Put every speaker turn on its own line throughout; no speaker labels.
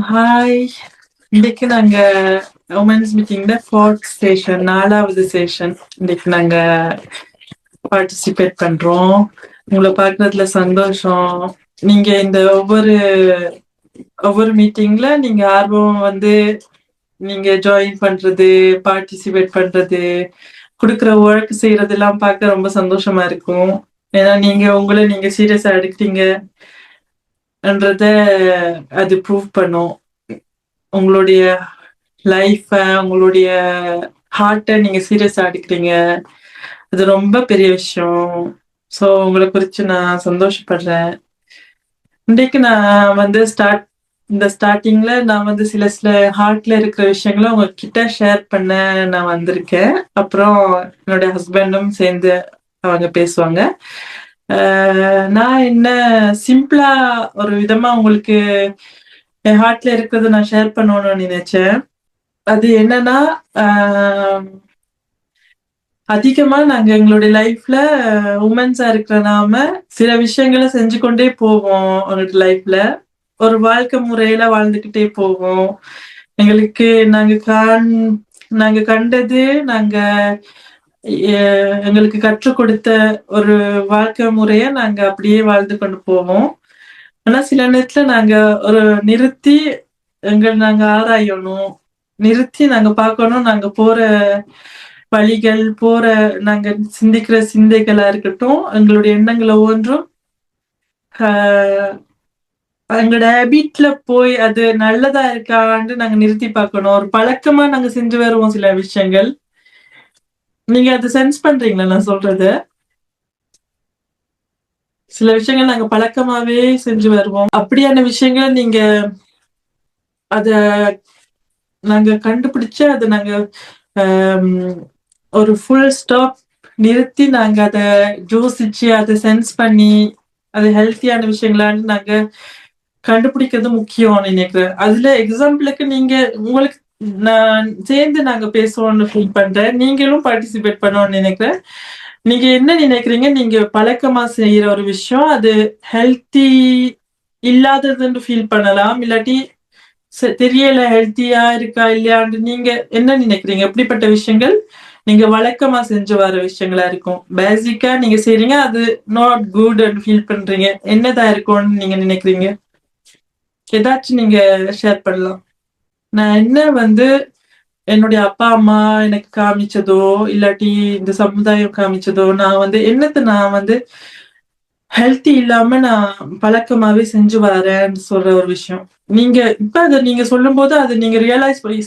Hi. இன்னைக்கு நாங்க women's மீட்டிங்ல 4th செஷன் 4வது செஷன் இன்னைக்கு நாங்க பார்ட்டிசிபேட் பண்றோம். உங்களை பார்க்கறதுல சந்தோஷம். நீங்க இந்த ஒவ்வொரு ஒவ்வொரு மீட்டிங்ல நீங்க ஆர்வம் நீங்க ஜாயின் பண்றது, பார்ட்டிசிபேட் பண்றது, கொடுக்குற ஒர்க் செய்யறதெல்லாம் பார்க்க ரொம்ப சந்தோஷமா இருக்கும். ஏன்னா நீங்க சீரியஸா எடுக்கிறீங்கன்றத அது ப்ரூவ் பண்ணும். உங்களுடைய லைஃப, உங்களுடைய ஹார்ட்டை நீங்க சீரியஸா எடுக்கிறீங்க. அது ரொம்ப பெரிய விஷயம். ஸோ உங்களை குறித்து நான் சந்தோஷப்படுறேன். இன்றைக்கு நான் இந்த ஸ்டார்டிங்ல நான் சில சில ஹார்ட்ல இருக்கிற விஷயங்களை உங்ககிட்ட ஷேர் பண்ண நான் வந்திருக்கேன். அப்புறம் என்னுடைய ஹஸ்பண்டும் சேர்ந்து அவங்க பேசுவாங்க. நான் என்ன சிம்பிளா ஒரு விதமா உங்களுக்கு என் ஹார்ட்ல இருக்கிறத நான் ஷேர் பண்ணணும்னு நினைச்சேன். அது என்னன்னா, அதிகமா நாங்க எங்களுடைய லைஃப்ல உமன்ஸா இருக்கிற நாம சில விஷயங்களை செஞ்சு கொண்டே போவோம். அவங்களோட லைஃப்ல ஒரு வாழ்க்கை முறையில வாழ்ந்துகிட்டே போவோம். எங்களுக்கு நாங்க கண்டது, எங்களுக்கு கற்றுக் கொடுத்த ஒரு வாழ்க்கை முறைய நாங்க அப்படியே வாழ்ந்து கொண்டு போவோம். ஆனா சில நேரத்துல நாங்க ஒரு நிறுத்தி நாங்க ஆராயணும், நிறுத்தி நாங்க பார்க்கணும். நாங்க போற வழிகள், நாங்க சிந்திக்கிற சிந்தைகளா இருக்கட்டும், எங்களுடைய எண்ணங்கள் ஒவ்வொன்றும் எங்களோட ஹேபிட்ல போய் அது நல்லதா இருக்கான்னு நாங்க நிறுத்தி பார்க்கணும். ஒரு பழக்கமா நாங்க செஞ்சு வருவோம் சில விஷயங்கள். நீங்க அதை சென்ஸ் பண்றீங்களா நான் சொல்றது? சில விஷயங்கள் நாங்க பழக்கமாவே செஞ்சு வருவோம். அப்படியான விஷயங்கள் அத நாங்க கண்டுபிடிச்சு அதை நாங்க ஒரு ஃபுல் ஸ்டாப் நிறுத்தி நாங்க அதை யோசிச்சு அதை சென்ஸ் பண்ணி அது ஹெல்த்தியான விஷயங்களான்னு நாங்க கண்டுபிடிக்கிறது முக்கியம்னு நினைக்கிறேன். அதுல எக்ஸாம்பிளுக்கு உங்களுக்கு நான் சேர்ந்து நாங்க பேசுவோம்னு ஃபீல் பண்றேன். நீங்களும் பார்ட்டிசிபேட் பண்ணணும்னு நினைக்கிறேன். நீங்க என்ன நினைக்கிறீங்க? நீங்க பழக்கமா செய்யற ஒரு விஷயம் அது ஹெல்த்தி இல்லாததுன்னு ஃபீல் பண்ணலாம், இல்லாட்டி தெரியல ஹெல்த்தியா இருக்கா இல்லையான்னு நீங்க என்ன நினைக்கிறீங்க? எப்படிப்பட்ட விஷயங்கள் நீங்க வழக்கமா செஞ்சு வர விஷயங்களா இருக்கும்? பேசிக்கா நீங்க செய்றீங்க, அது நாட் குட் ஃபீல் பண்றீங்க, என்னதா இருக்கும்னு நீங்க நினைக்கிறீங்க? ஏதாச்சும் நீங்க ஷேர் பண்ணலாம். நான் என்ன என்னுடைய அப்பா அம்மா எனக்கு காமிச்சதோ இல்லாட்டி இந்த சமுதாயம் காமிச்சதோ நான் ஹெல்த்தி இல்லாம நான் பழக்கமாவே செஞ்சு வரேன்னு சொல்ற ஒரு விஷயம். இப்ப அதை நீங்க சொல்லும் போது அதை நீங்க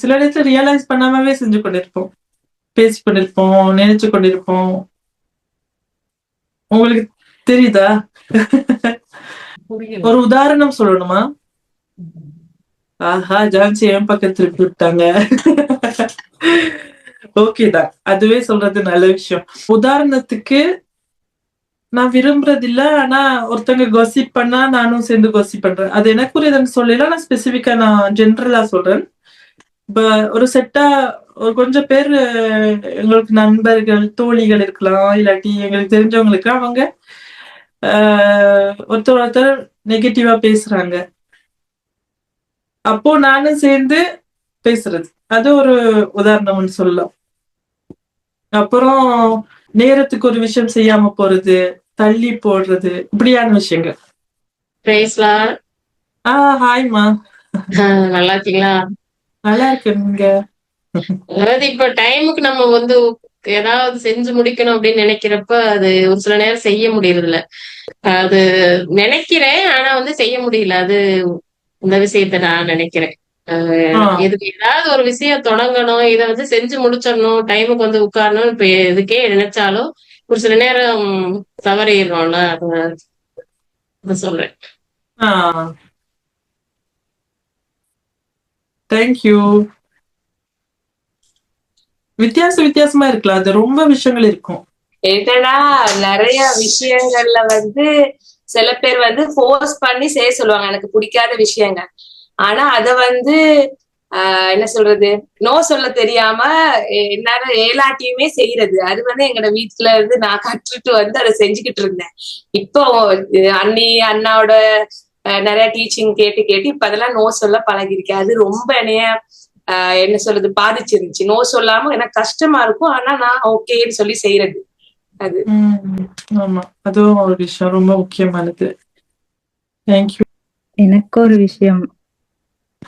சில நேரத்துல ரியலைஸ் பண்ணாமவே செஞ்சு கொண்டிருப்போம், பேசி கொண்டிருப்போம், நினைச்சு கொண்டிருப்போம். உங்களுக்கு தெரியுதா? ஒரு உதாரணம் சொல்லணுமா? ஆஹா, ஜான்சி என் பக்கம் திருப்பி விட்டாங்க. ஓகேதான், அதுவே சொல்றது நல்ல விஷயம். உதாரணத்துக்கு நான் விரும்புறது இல்ல, ஆனா ஒருத்தங்க கோசிப் பண்ணா நானும் சேர்ந்து கோசிப் பண்றேன். அது எனக்குரியதுன்னு சொல்லல, நான் ஸ்பெசிபிக்கா நான் ஜென்ரலா சொல்றேன். இப்ப ஒரு செட்டா ஒரு கொஞ்சம் பேர் எங்களுக்கு நண்பர்கள் தோழிகள் இருக்கலாம், இல்லாட்டி எங்களுக்கு தெரிஞ்சவங்களுக்கு அவங்க ஒருத்தர் நெகட்டிவா பேசுறாங்க. அப்போ நானும் சேர்ந்து பேசுறது, அது ஒரு உதாரணம்னு சொல்லலாம். அப்புறம் நேரத்துக்கு ஒரு விஷயம் செய்யாம போறது, தள்ளி போடுறது, இப்படியான விஷயங்கள். ஹாய்மா,
நல்லா இருக்கீங்களா?
நல்லா இருக்கு. நீங்க
அதாவது இப்ப டைமுக்கு நம்ம ஏதாவது செஞ்சு முடிக்கணும் அப்படின்னு நினைக்கிறப்ப அது ஒரு சில நேரம் செய்ய முடியறது இல்ல. அது நினைக்கிறேன், ஆனா செய்ய முடியல. அது இந்த விஷயத்த நான் நினைக்கிறேன். இதுக்கு ஏதாவது ஒரு விஷயம் தொடங்கணும், இதை செஞ்சு முடிச்சிடணும், டைமுக்கு உட்காரணும், இப்ப இதுக்கே நினைச்சாலும் ஒரு சில நேரம் தவறிடுறோம்ல, அதை சொல்றேன்.
தேங்க்யூ. வித்தியாசமா இருக்கலாம், அது ரொம்ப விஷயங்கள் இருக்கும்.
என்னன்னா நிறைய விஷயங்கள்ல சில பேர் ஃபோர்ஸ் பண்ணி செய்ய சொல்லுவாங்க எனக்கு பிடிக்காத விஷயங்கள். ஆனா அத என்ன சொல்றது, நோ சொல்ல தெரியாம என்னால ஏலாட்டியுமே செய்யறது. அது எங்களோட வீட்டுல இருந்து நான் கற்றுட்டு அதை செஞ்சுக்கிட்டு இருந்தேன். இப்போ அண்ணாவோட நிறைய டீச்சிங் கேட்டு கேட்டு இப்ப அதெல்லாம் நோ சொல்ல பழகிருக்கேன். அது ரொம்ப என்னைய என்ன சொல்றது பாதிச்சிருந்துச்சு. நோ சொல்லாம எனக்கு கஷ்டமா இருக்கும், ஆனா நான் ஓகேன்னு சொல்லி செய்யறது. அது
ஆமா, அதுவும் ஒரு விஷயம் ரொம்ப முக்கியமானது. தேங்க்யூ.
எனக்கு ஒரு விஷயம்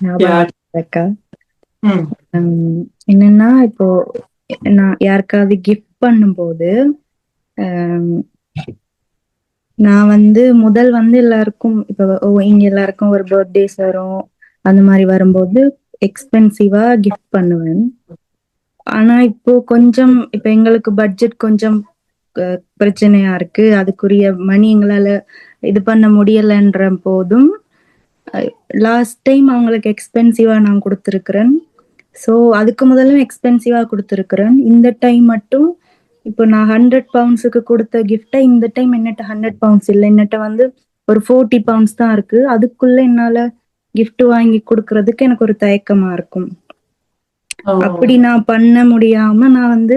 ஞாபகம் இருக்கா? என்னன்னா, இப்போ நான் யாருக்காவது கிஃப்ட் பண்ணும்போது நான் முதல் எல்லாருக்கும் இப்போ இங்க எல்லாருக்கும் ஒரு பர்த்டேஸ் வரும், அந்த மாதிரி வரும்போது எக்ஸ்பென்சிவா கிஃப்ட் பண்ணுவேன். ஆனா இப்போ கொஞ்சம் இப்ப எங்களுக்கு பட்ஜெட் கொஞ்சம் பிரச்சனையா இருக்கு, அதுக்குரிய மணி எங்களால இது பண்ண முடியலன்ற போதும் லாஸ்ட் டைம் அவங்களுக்கு எக்ஸ்பென்சிவா நான் கொடுத்துருக்கிறேன். ஸோ அதுக்கு முதல்ல எக்ஸ்பென்சிவா கொடுத்துருக்கிறேன். இந்த டைம் மட்டும் இப்போ நான் 100 பவுண்ட்ஸுக்கு கொடுத்த கிஃப்டை இந்த டைம் என்னட்ட 100 பவுண்ட்ஸ் இல்லை, என்னட்ட ஒரு 40 பவுண்ட்ஸ் தான் இருக்கு. அதுக்குள்ள என்னால கிஃப்ட் வாங்கி கொடுக்கறதுக்கு எனக்கு ஒரு தயக்கமா இருக்கும். அப்படி நான் பண்ண முடியாம நான்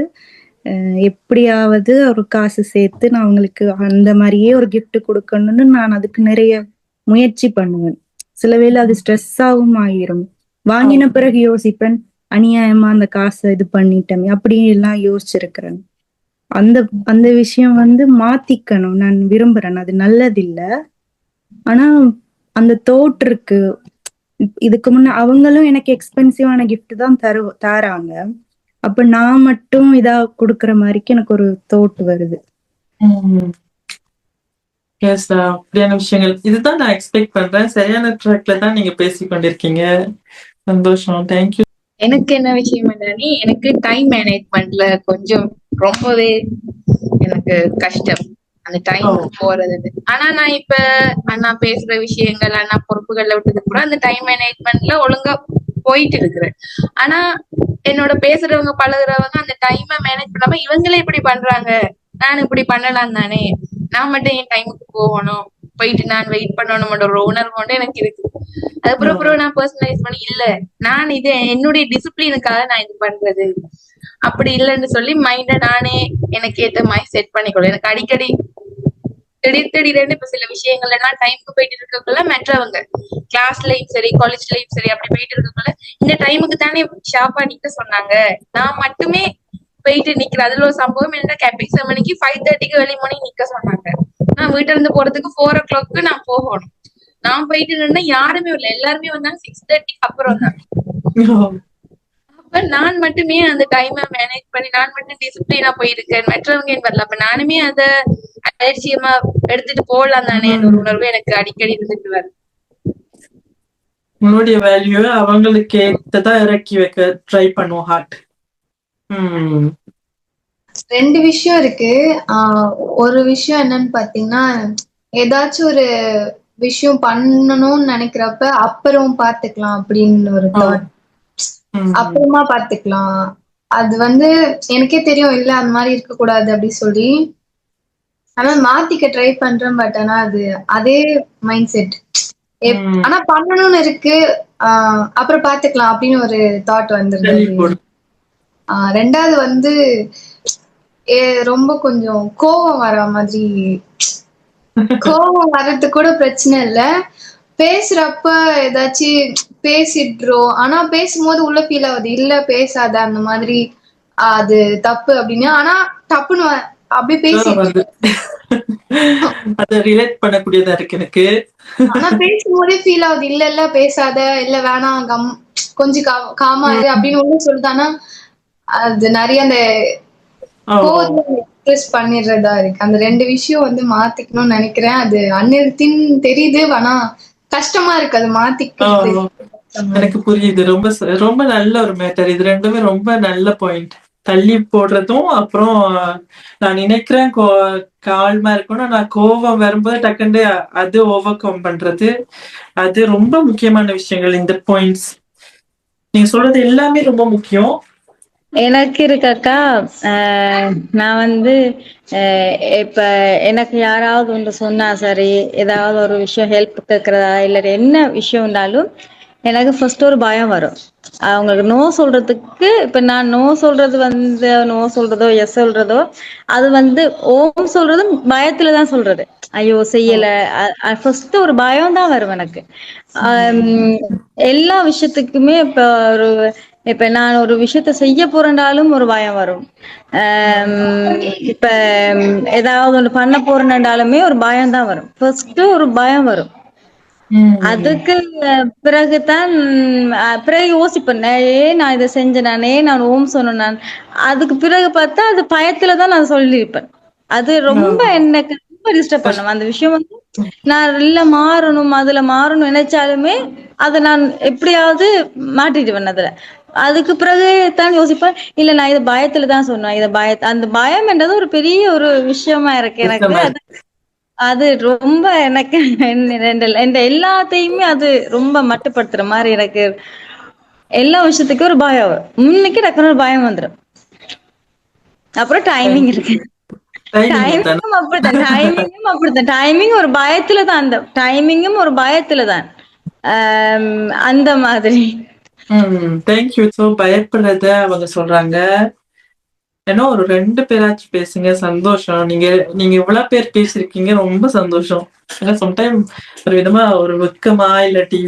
எப்படியாவது ஒரு காசு சேர்த்து நான் அவங்களுக்கு அந்த மாதிரியே ஒரு கிஃப்ட் கொடுக்கணும்னு நான் அதுக்கு நிறைய முயற்சி பண்ணுவேன். சில வேளை அது ஸ்ட்ரெஸ்ஸாகவும் ஆகிரும். வாங்கின பிறகு யோசிப்பேன், அநியாயமா அந்த காசை இது பண்ணிட்டேன் அப்படி எல்லாம் யோசிச்சிருக்கிறேன். அந்த விஷயம் மாத்திக்கணும் நான் விரும்புறேன். அது நல்லதில்லை, ஆனா அந்த தோட் இருக்கு. இதுக்கு முன்ன அவங்களும் எனக்கு எக்ஸ்பென்சிவான கிஃப்ட் தான் தராங்க. அப்ப நான் மட்டும் இதா கொடுக்கற மாதிரிக்கு எனக்கு ஒரு தோட் வருது.
அப்படியான விஷயங்கள் இதுதான் நான் எக்ஸ்பெக்ட் பண்றேன். சரியான ட்ராக்ல தான் நீங்க பேசி கொண்டிருக்கீங்க. சந்தோஷம். தேங்க்யூ.
எனக்கு என்ன விஷயம் என்னன்னா, எனக்கு டைம் மேனேஜ்மெண்ட்ல கொஞ்சம் ரொம்பவே எனக்கு கஷ்டம் அந்த டைம் போறது. ஆனா நான் இப்ப அண்ணா பேசுற விஷயங்கள், அண்ணா பொறுப்புகள்ல விட்டது கூட அந்த டைம் மேனேஜ்மெண்ட்ல ஒழுங்கா போயிட்டு இருக்கிறேன். ஆனா என்னோட பேசுறவங்க பழகுறவங்க அந்த டைமை மேனேஜ் பண்ணாம இவங்களே இப்படி பண்றாங்க, நான் இப்படி பண்ணலாம் தானே, நான் மட்டும் என் டைமுக்கு போகணும், போயிட்டு நான் வெயிட் பண்ணணும் ஒரு உணர்வு கொண்டு எனக்கு இருக்கு. அதுக்கப்புறம் நான் பர்சனலைஸ் பண்ணி இல்ல, நான் இது என்னுடைய டிசிப்ளினுக்காக நான் இது பண்றது அப்படி இல்லைன்னு சொல்லி மைண்ட நானே எனக்கு ஏத்த மாதிரி செட் பண்ணிக்கொள்ள. எனக்கு அடிக்கடி திடீர்னு இப்ப சில விஷயங்கள்ல நான் டைமுக்கு போயிட்டு இருக்கக்குள்ள மற்றவங்க கிளாஸ்லயும் சரி காலேஜ்லயும் சரி அப்படி போயிட்டு இருக்கக்குள்ள இந்த டைமுக்கு தானே ஷாப்பா நிக்க சொன்னாங்க, நான் மட்டுமே போயிட்டு நிக்கிறேன். அதுல ஒரு சம்பவம் என்ன, கேபிக் 7 5:30 வெளி மணி நிக்க சொன்னாங்க. நான் வீட்டுல இருந்து போறதுக்கு 4 o'clock நான் போகணும். நான் போயிட்டு நின்னா யாருமே இல்லை, எல்லாருமே வந்தாங்க 6:30 அப்புறம் தான். அப்ப நான் மட்டுமே அந்த டைமை மேனேஜ் பண்ணி நான் மட்டும் டிசிப்ளினா போயிருக்கேன், மற்றவங்க வரல. அப்ப நானுமே அத அலட்சியமா எடுத்துட்டு போகலாம் தானே ஒரு உணர்வு எனக்கு அடிக்கடி இருந்துட்டு வருது.
உன்னுடைய வேல்யூ அவங்களுக்கு ஏத்ததா இறக்கி வைக்க ட்ரை பண்ணுவோம் ஹார்ட்.
ரெண்டு விஷயம் இருக்கு. ஒரு விஷயம் என்னன்னு பாத்தீங்கன்னா, ஏதாச்சும் ஒரு விஷயம் பண்ணணும்னு நினைக்கிறப்ப அப்புறம் பாத்துக்கலாம் அப்படின்னு ஒரு தாட், அப்புறமா பாத்துக்கலாம். அது எனக்கே தெரியும் இல்ல அந்த மாதிரி இருக்க கூடாது அப்படி சொல்லி, ஆனா மாத்திக்க ட்ரை பண்றேன். பட் ஆனா அதே மைண்ட் செட், ஆனா பண்ணணும்னு இருக்கு, அப்புறம் பாத்துக்கலாம் அப்படின்னு ஒரு தாட் வந்துருது. ரெண்டாவது ரொம்ப கொஞ்சம் கோபம் வர மாதிரி. கோபம் வர்றது கூட பிரச்சனை இல்ல, பேசுறப்ப ஏதாச்சும் பேசிடுறோம், ஆனா பேசும்போது உள்ள ஃபீல் ஆகுது இல்ல பேசாத அந்த மாதிரி, அது தப்பு அப்படின்னு. ஆனா தப்புன்னு அப்படியே பேசி
அத ரிலேட் பண்ணக்கூடியதா இருக்கு எனக்கு.
ஆனா பேசும்போதே ஃபீல் ஆகுது இல்ல பேசாத, இல்ல வேணாம் கொஞ்சம் காமா இரு அப்படின்னு ஒண்ணு சொல்லுதானா, அது நிறைய அந்த எக்ஸ்பிரஸ் பண்ணிடுறதா இருக்கு. அந்த ரெண்டு விஷயம் மாத்திக்கணும்னு நினைக்கிறேன். அது அன்ஹெல்தின் தெரியுது, ஆனா கஷ்டமா இருக்கு அது மாத்திக்கிறது.
எனக்கு புரியுது. ரொம்ப ரொம்ப நல்ல ஒரு மேட்டர். இது ரெண்டுமே ரொம்ப நல்ல பாயிண்ட். தள்ளி போடுறதும், அப்புறம் நான் நினைக்கிறேன் கால்மா இருக்கணும், நான் கோபம் வரும்போது டக்குண்டு அது ஓவர் கம் பண்றது, அது ரொம்ப முக்கியமான விஷயங்கள். இந்த பாயிண்ட்ஸ் நீங்க சொல்றது எல்லாமே ரொம்ப முக்கியம்.
எனக்கு இருக்காக்கா, நான் இப்ப எனக்கு யாராவது சொன்னா சரி, ஏதாவது ஒரு விஷயம் ஹெல்ப் கேட்கறதா இல்ல என்ன விஷயம்னாலும்
எனக்கு ஃபர்ஸ்ட் ஒரு பயம் வரும். அவங்களுக்கு நோ சொல்றதுக்கு இப்ப நான் நோ சொல்றது வந்து நோ சொல்றதோ எஸ் சொல்றதோ அது வந்து ஓம் சொல்றது பயத்துல தான் சொல்றது. ஐயோ செய்யல. ஃபர்ஸ்ட் ஒரு பயம் தான் வரும் எனக்கு. எல்லா விஷயத்துக்குமே இப்ப நான் ஒரு விஷயத்த செய்ய போறேன்டாலும் ஒரு பயம் வரும். இப்ப ஏதாவது ஒண்ணு பண்ண போறேன்டாலுமே ஒரு பயம் தான் வரும். ஃபர்ஸ்ட் ஒரு பயம் வரும். அதுக்கு பிறகுதான் பிறகு யோசிப்பேன். நான் இதை செஞ்சேனே, நான் ஓம் சொன்னேன். அதுக்கு பிறகு பார்த்தா அது பயத்துலதான் நான் சொல்லியிருப்பேன். அது ரொம்ப எனக்கு ரொம்ப டிஸ்டர்ப் பண்ணுவேன் அந்த விஷயம். வந்து நான் இல்ல மாறணும், அதுல மாறணும் நினைச்சாலுமே அதை நான் எப்படியாவது மாட்டிடுவேன் அதுல. அதுக்கு பிறகு தான் யோசிப்பேன், இல்ல நான் இதை பயத்துலதான் சொன்னேன். அந்த பயம் என்றது ஒரு பெரிய ஒரு விஷயமா இருக்கு எனக்கு. அது ரொம்ப எனக்கு இந்த எல்லாத்தையுமே அது ரொம்ப மட்டுப்படுத்துற மாதிரி எனக்கு. எல்லா விஷயத்துக்கும் ஒரு பயம் வரும். முன்னுக்கு டக்குனு ஒரு பயம் வந்துடும். அப்புறம் டைமிங் இருக்கு. டைமிங்கும் அப்படித்தான். டைமிங் ஒரு பயத்துல தான். அந்த டைமிங்கும் ஒரு பயத்துல தான். அந்த மாதிரி.
தேங்க்யூ. ஸோ பயப்படுறத அவங்க சொல்றாங்க. ஏன்னா ஒரு 2 பேராச்சும் பேசுங்க, சந்தோஷம். நீங்க இவ்வளவு பேர் பேசிருக்கீங்க, ரொம்ப சந்தோஷம். ஏன்னா சம்டைம் ஒரு விதமா ஒரு வெக்கமா இல்லாட்டி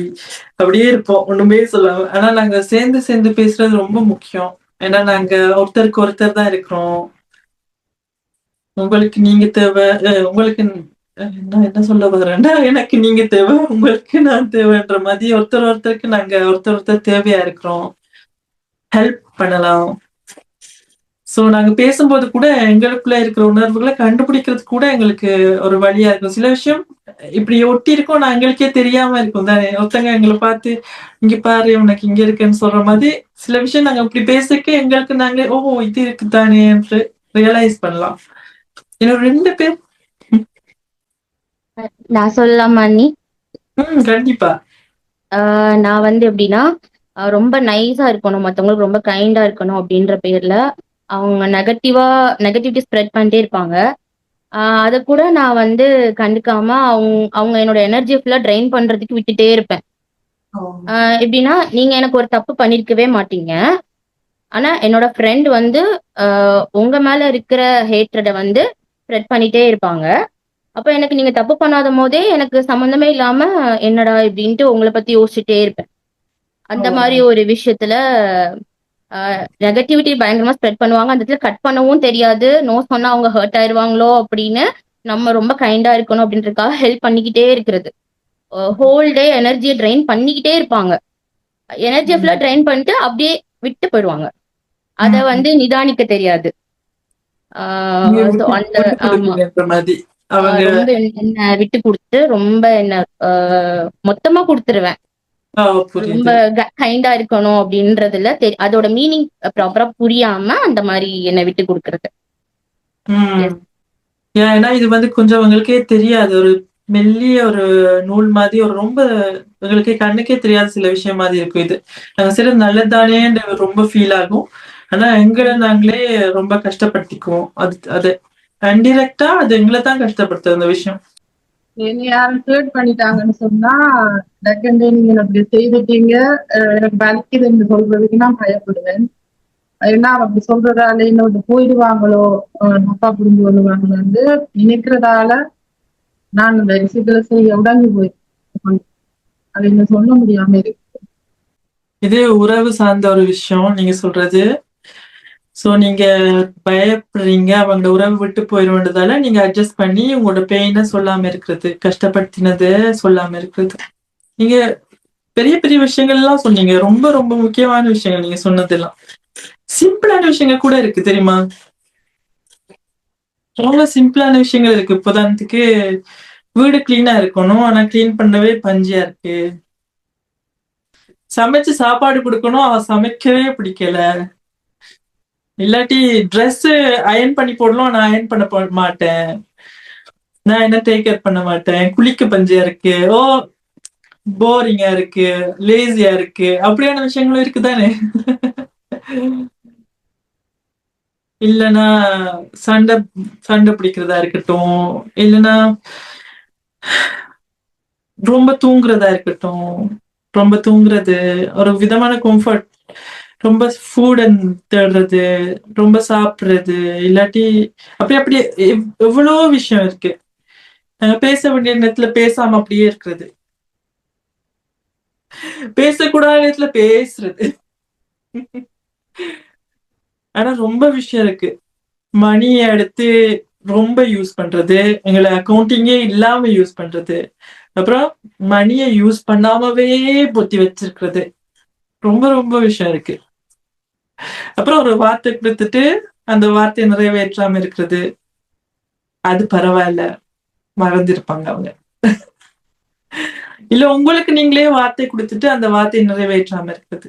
அப்படியே இருப்போம், ஒண்ணுமே சொல்லாம. ஆனா நாங்க சேர்ந்து பேசுறது ரொம்ப முக்கியம். ஏன்னா நாங்க ஒருத்தருக்கு ஒருத்தர் தான் இருக்கிறோம். உங்களுக்கு நீங்க தேவை, உங்களுக்கு நான் என்ன சொல்ல வர்றேன்னா, எனக்கு நீங்க தேவை, உங்களுக்கு நான் தேவைன்ற மாதிரி ஒருத்தருக்கு நாங்க ஒருத்தர் தேவையா இருக்கிறோம். ஹெல்ப் பண்ணலாம். சோ நாங்க பேசும்போது கூட எங்களுக்குள்ள இருக்கிற உணர்வுகளை கண்டுபிடிக்கிறது கூட எங்களுக்கு ஒரு வழியா இருக்கும். சில விஷயம் இப்படி ஒட்டி இருக்கோம், நான் எங்களுக்கே தெரியாம இருக்கும் தானே. ஒருத்தங்க எங்களை பார்த்து இங்க பாரு உனக்கு இங்க இருக்குன்னு சொல்ற மாதிரி சில விஷயம் நாங்க இப்படி பேசிக்க எங்களுக்கு நாங்களே இது இருக்கு தானே என்று ரியலைஸ் பண்ணலாம். இன்னும் 2 பேர்.
நான் சொல்லலாமா அண்ணி?
கண்டிப்பா.
நான் வந்து எப்படின்னா ரொம்ப நைஸா இருக்கணும், மத்தவங்களுக்கு ரொம்ப கைண்டா இருக்கணும் அப்படின்ற பேர்ல அவங்க நெகட்டிவிட்டி ஸ்ப்ரெட் பண்ணிட்டே இருப்பாங்க. அதை கூட நான் வந்து கண்டுக்காம அவங்க என்னோட எனர்ஜி ஃபுல்லா ட்ரெயின் பண்றதுக்கு விட்டுட்டே இருப்பேன். எப்படின்னா, நீங்க எனக்கு ஒரு தப்பு பண்ணிருக்கவே மாட்டீங்க, ஆனா என்னோட ஃப்ரெண்ட் வந்து உங்க மேல இருக்கிற ஹேட்ரட வந்து ஸ்ப்ரெட் பண்ணிட்டே இருப்பாங்க. அப்ப எனக்கு நீங்க தப்பு பண்ணாத போதே எனக்கு சம்மந்தமே இல்லாம என்னடா இப்படின்ட்டு உங்களை பத்தி யோசிச்சுட்டே இருப்பேன். அந்த மாதிரி ஒரு விஷயத்துல நெகட்டிவிட்டி பயங்கரமா ஸ்ப்ரெட் பண்ணுவாங்க. அந்த இடத்துல கட் பண்ணவும் தெரியாது. நோ சொன்னா அவங்க ஹர்ட் ஆயிடுவாங்களோ அப்படின்னு நம்ம ரொம்ப கைண்டா இருக்கணும் அப்படின்றதுக்காக ஹெல்ப் பண்ணிக்கிட்டே இருக்கிறது. ஹோல் டே எனர்ஜியை ட்ரெயின் பண்ணிக்கிட்டே இருப்பாங்க. எனர்ஜியை ஃபுல்லா ட்ரெயின் பண்ணிட்டு அப்படியே விட்டு போயிடுவாங்க. அத வந்து நிதானிக்க தெரியாது. ரொம்ப என்ன விட்டு கொடுத்து ரொம்ப என்ன மொத்தமா கொடுத்துருவேன். ரொம்ப கைண்டா இருக்கணும் அப்படின்றதுல அதோட மீனிங் ப்ராப்பரா புரியாம அந்த மாதிரி என்ன விட்டு கொடுக்கறது.
ஏன்னா இது வந்து கொஞ்சம் உங்களுக்கே தெரியாது, ஒரு மெல்லிய ஒரு நூல் மாதிரி, ஒரு ரொம்ப உங்களுக்கு கண்ணுக்கே தெரியாத சில விஷயம் மாதிரி இருக்கும். இது நாங்க சில நல்லதானே ரொம்ப ஃபீல் ஆகும். ஆனா எங்களை நாங்களே ரொம்ப கஷ்டப்படுத்திக்குவோம். அது இன்டிரெக்டா அது எங்களை தான் கஷ்டப்படுத்துது அந்த விஷயம்.
என்ன யாரும் ஹர்ட் பண்ணிட்டாங்கன்னு சொன்னா நீங்க அப்படி செய்துட்டீங்க, எனக்கு வலிக்குதுன்னு சொல்றதுக்கு நான் பயப்படுவேன். ஏன்னா அப்படி சொல்றதால இன்னொரு போயிடுவாங்களோ, அப்பா புரிஞ்சு வருவாங்களோ வந்து நினைக்கிறதால நான் இந்த விஷயத்துல செய்ய உடஞ்சு போயிருக்கேன். அது என்ன சொல்ல முடியாம இருக்கு.
இது உறவு சார்ந்த ஒரு விஷயம் நீங்க சொல்றது. சோ நீங்க பயப்படுறீங்க, அவங்க உறவு விட்டு போயிடுவதால நீங்க அட்ஜஸ்ட் பண்ணி உங்களோட பெயினை சொல்லாம இருக்கிறது, கஷ்டப்படுத்தினது சொல்லாம இருக்கிறது. நீங்க பெரிய பெரிய விஷயங்கள் எல்லாம் சொன்னீங்க, ரொம்ப ரொம்ப முக்கியமான விஷயங்கள் நீங்க சொன்னதெல்லாம். சிம்பிளான விஷயங்கள் கூட இருக்கு தெரியுமா? ரொம்ப சிம்பிளான விஷயங்கள் இருக்கு. இப்போதானத்துக்கு வீடு கிளீனா இருக்கணும், ஆனா கிளீன் பண்ணவே பஞ்சியா இருக்கு. சமைச்சு சாப்பாடு கொடுக்கணும், அவ சமைக்கவே பிடிக்கல. இல்லாட்டி ட்ரெஸ் அயன் பண்ணி போடலாம், நான் அயன் பண்ண மாட்டேன், நான் என்ன டேக் கேர் பண்ண மாட்டேன், குளிக்க பஞ்சியா இருக்கு, போரிங்கா இருக்கு, லேசியா இருக்கு. அப்படியான விஷயங்களும் இருக்குதானே. இல்லைன்னா சண்டை பிடிக்கிறதா இருக்கட்டும், இல்லைன்னா ரொம்ப தூங்குறதா இருக்கட்டும், ரொம்ப தூங்குறது, ஒரு விதமான கம்ஃபர்ட், ரொம்ப ஃபுட் தேடுறது, ரொம்ப சாப்பிடுறது, இல்லாட்டி அப்படி அப்படியே எவ்வளோ விஷயம் இருக்கு. நாங்க பேச வேண்டிய நேரத்துல பேசாம அப்படியே இருக்கிறது, பேசக்கூடாத நேரத்துல பேசுறது. ஆனா ரொம்ப விஷயம் இருக்கு. மணிய எடுத்து ரொம்ப யூஸ் பண்றது, எங்கள அக்கவுண்டிங்கே இல்லாம யூஸ் பண்றது, அப்புறம் மணிய யூஸ் பண்ணாமவே பொத்தி வச்சிருக்கிறது. ரொம்ப ரொம்ப விஷயம் இருக்கு. அப்புறம் ஒரு வார்த்தை கொடுத்துட்டு அந்த வார்த்தையை நிறைவேற்றாம இருக்கிறது, அது பரவாயில்ல, மறந்திருப்பாங்க அவங்க. இல்ல உங்களுக்கு நீங்களே வார்த்தை கொடுத்துட்டு அந்த வார்த்தையை நிறைவேற்றாம இருக்கிறது,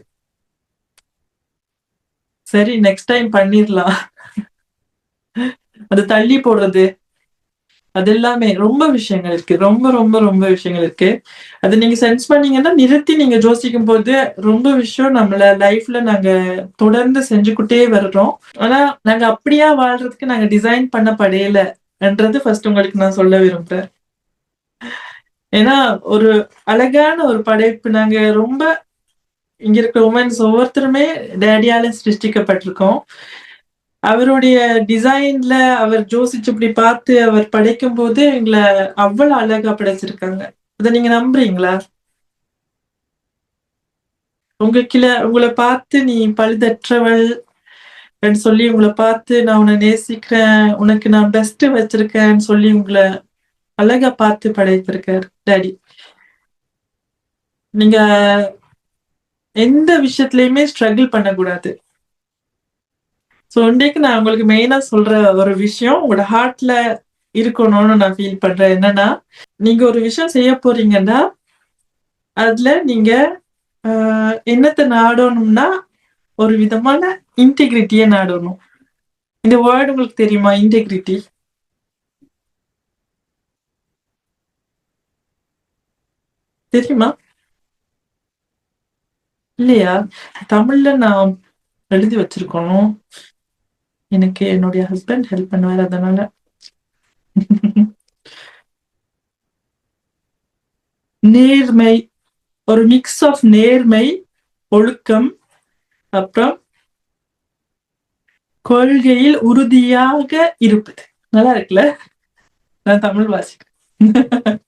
சரி நெக்ஸ்ட் டைம் பண்ணிடலாம், அது தள்ளி போடுறது, அது எல்லாமே ரொம்ப விஷயங்கள் இருக்கு. ரொம்ப ரொம்ப ரொம்ப விஷயங்கள் இருக்கு. அது நீங்க சென்ஸ் பண்ணீங்கன்னா நிறுத்தி நீங்க யோசிக்கும் போது ரொம்ப விஷயம் நம்மள லைஃப்ல நாங்க தொடர்ந்து செஞ்சுக்கிட்டே வர்றோம். ஆனா நாங்க அப்படியா வாழ்றதுக்கு நாங்க டிசைன் பண்ண படையல என்றது ஃபர்ஸ்ட் உங்களுக்கு நான் சொல்ல விரும்புறேன். ஏன்னா ஒரு அழகான ஒரு படைப்பு. நாங்க ரொம்ப இங்க இருக்க உமன்ஸ் ஒவ்வொருத்தருமே டேடியால சிருஷ்டிக்கப்பட்டிருக்கோம். அவருடைய டிசைன்ல அவர் யோசிச்சு இப்படி பார்த்து அவர் படைக்கும் போது எங்களை அவ்வளவு அழகா படைச்சிருக்காங்க. அத நீங்க நம்புறீங்களா? உங்களை பார்த்து நீ பழுதற்றவள் சொல்லி உங்களை பார்த்து நான் உன்னை நேசிக்கிறேன், உனக்கு நான் பெஸ்ட் வச்சிருக்கேன்னு சொல்லி உங்களை அழகா பார்த்து படைத்திருக்காரு டாடி. நீங்க எந்த விஷயத்துலயுமே ஸ்ட்ரகிள் பண்ணக்கூடாது. ஸோ இன்றைக்கு நான் உங்களுக்கு மெயினா சொல்ற ஒரு விஷயம் உங்களோட ஹார்ட்ல இருக்கணும்னு நான் ஃபீல் பண்றேன். என்னன்னா, நீங்க ஒரு விஷயம் செய்ய போறீங்கன்னா அதுல நீங்க என்னத்தை நாடணும்னா ஒரு விதமான இன்டெகிரிட்டியை நாடணும். இந்த வேர்டு உங்களுக்கு தெரியுமா? இன்டெகிரிட்டி தெரியுமா? இல்லையா? தமிழ்ல நான் எழுதி வச்சிருக்கணும். எனக்கு என்னுடைய ஹஸ்பண்ட் ஹெல்ப் பண்ணுவார், அதனால. நேர்மை, ஒரு மிக்ஸ் ஆஃப் நேர்மை, ஒழுக்கம், அப்புறம் கொள்கையில் உறுதியாக இருப்பது. நல்லா இருக்குல்ல? நான் தமிழ் வாசிக்கிறேன்.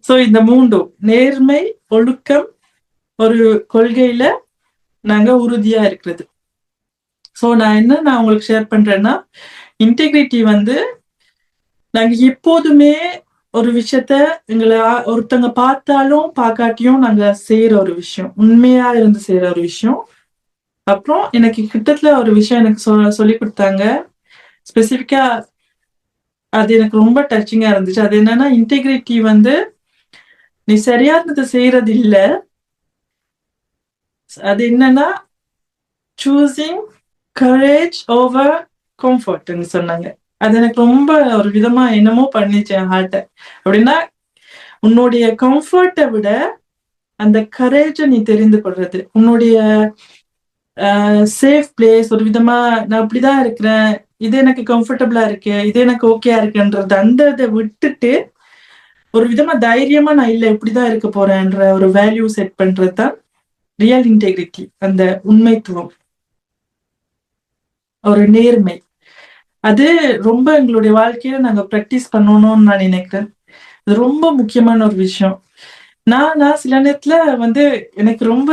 சோ இந்த மூண்டும், நேர்மை, ஒழுக்கம், ஒரு கொள்கையில நாங்க உறுதியா இருக்கிறது. சோ நான் உங்களுக்கு ஷேர் பண்றேன்னா, இன்டெகிரிட்டி நாங்க எப்போதுமே ஒரு விஷயத்த எங்களை ஒருத்தங்க பார்த்தாலும் பார்க்காட்டியும் நாங்க செய்யற ஒரு விஷயம், உண்மையா இருந்து செய்யற ஒரு விஷயம். அப்புறம் எனக்கு கிட்டத்துல ஒரு விஷயம் எனக்கு சொல்லி கொடுத்தாங்க ஸ்பெசிபிக்கா, அது எனக்கு ரொம்ப டச்சிங்கா இருந்துச்சு. அது என்னன்னா, இன்டெகிரிட்டி நீ சரியானதை செய்யறது இல்ல, அது என்னன்னா சூசிங் கரேஜ் ஓவர் கம்ஃபர்ட்னு சொன்னாங்க. அது எனக்கு ரொம்ப ஒரு விதமா என்னமோ பண்ணிச்சு என் ஹார்ட்டை. அப்படின்னா உன்னுடைய கம்ஃபர்ட்டை விட அந்த கரேஜ நீ தெரிந்து கொள்றது, உன்னுடைய சேஃப் பிளேஸ், ஒரு விதமா நான் அப்படிதான் இருக்கிறேன், இது எனக்கு கம்ஃபர்டபுளா இருக்கு, இது எனக்கு ஓகேயா இருக்குன்றது, அந்த இதை விட்டுட்டு ஒரு விதமா தைரியமா நான் இல்ல இப்படிதான் இருக்க போறேன்ற ஒரு வேல்யூ செட் பண்றதுதான் ரியல் இன்டெகிரிட்டி. அந்த உண்மைத்துவம், ஒரு நேர்மை, அது ரொம்ப எங்களுடைய வாழ்க்கையில நாங்க பிராக்டிஸ் பண்ணணும்னு நான் நினைக்கிறேன். அது ரொம்ப முக்கியமான ஒரு விஷயம். நான் சில நேரத்துல எனக்கு ரொம்ப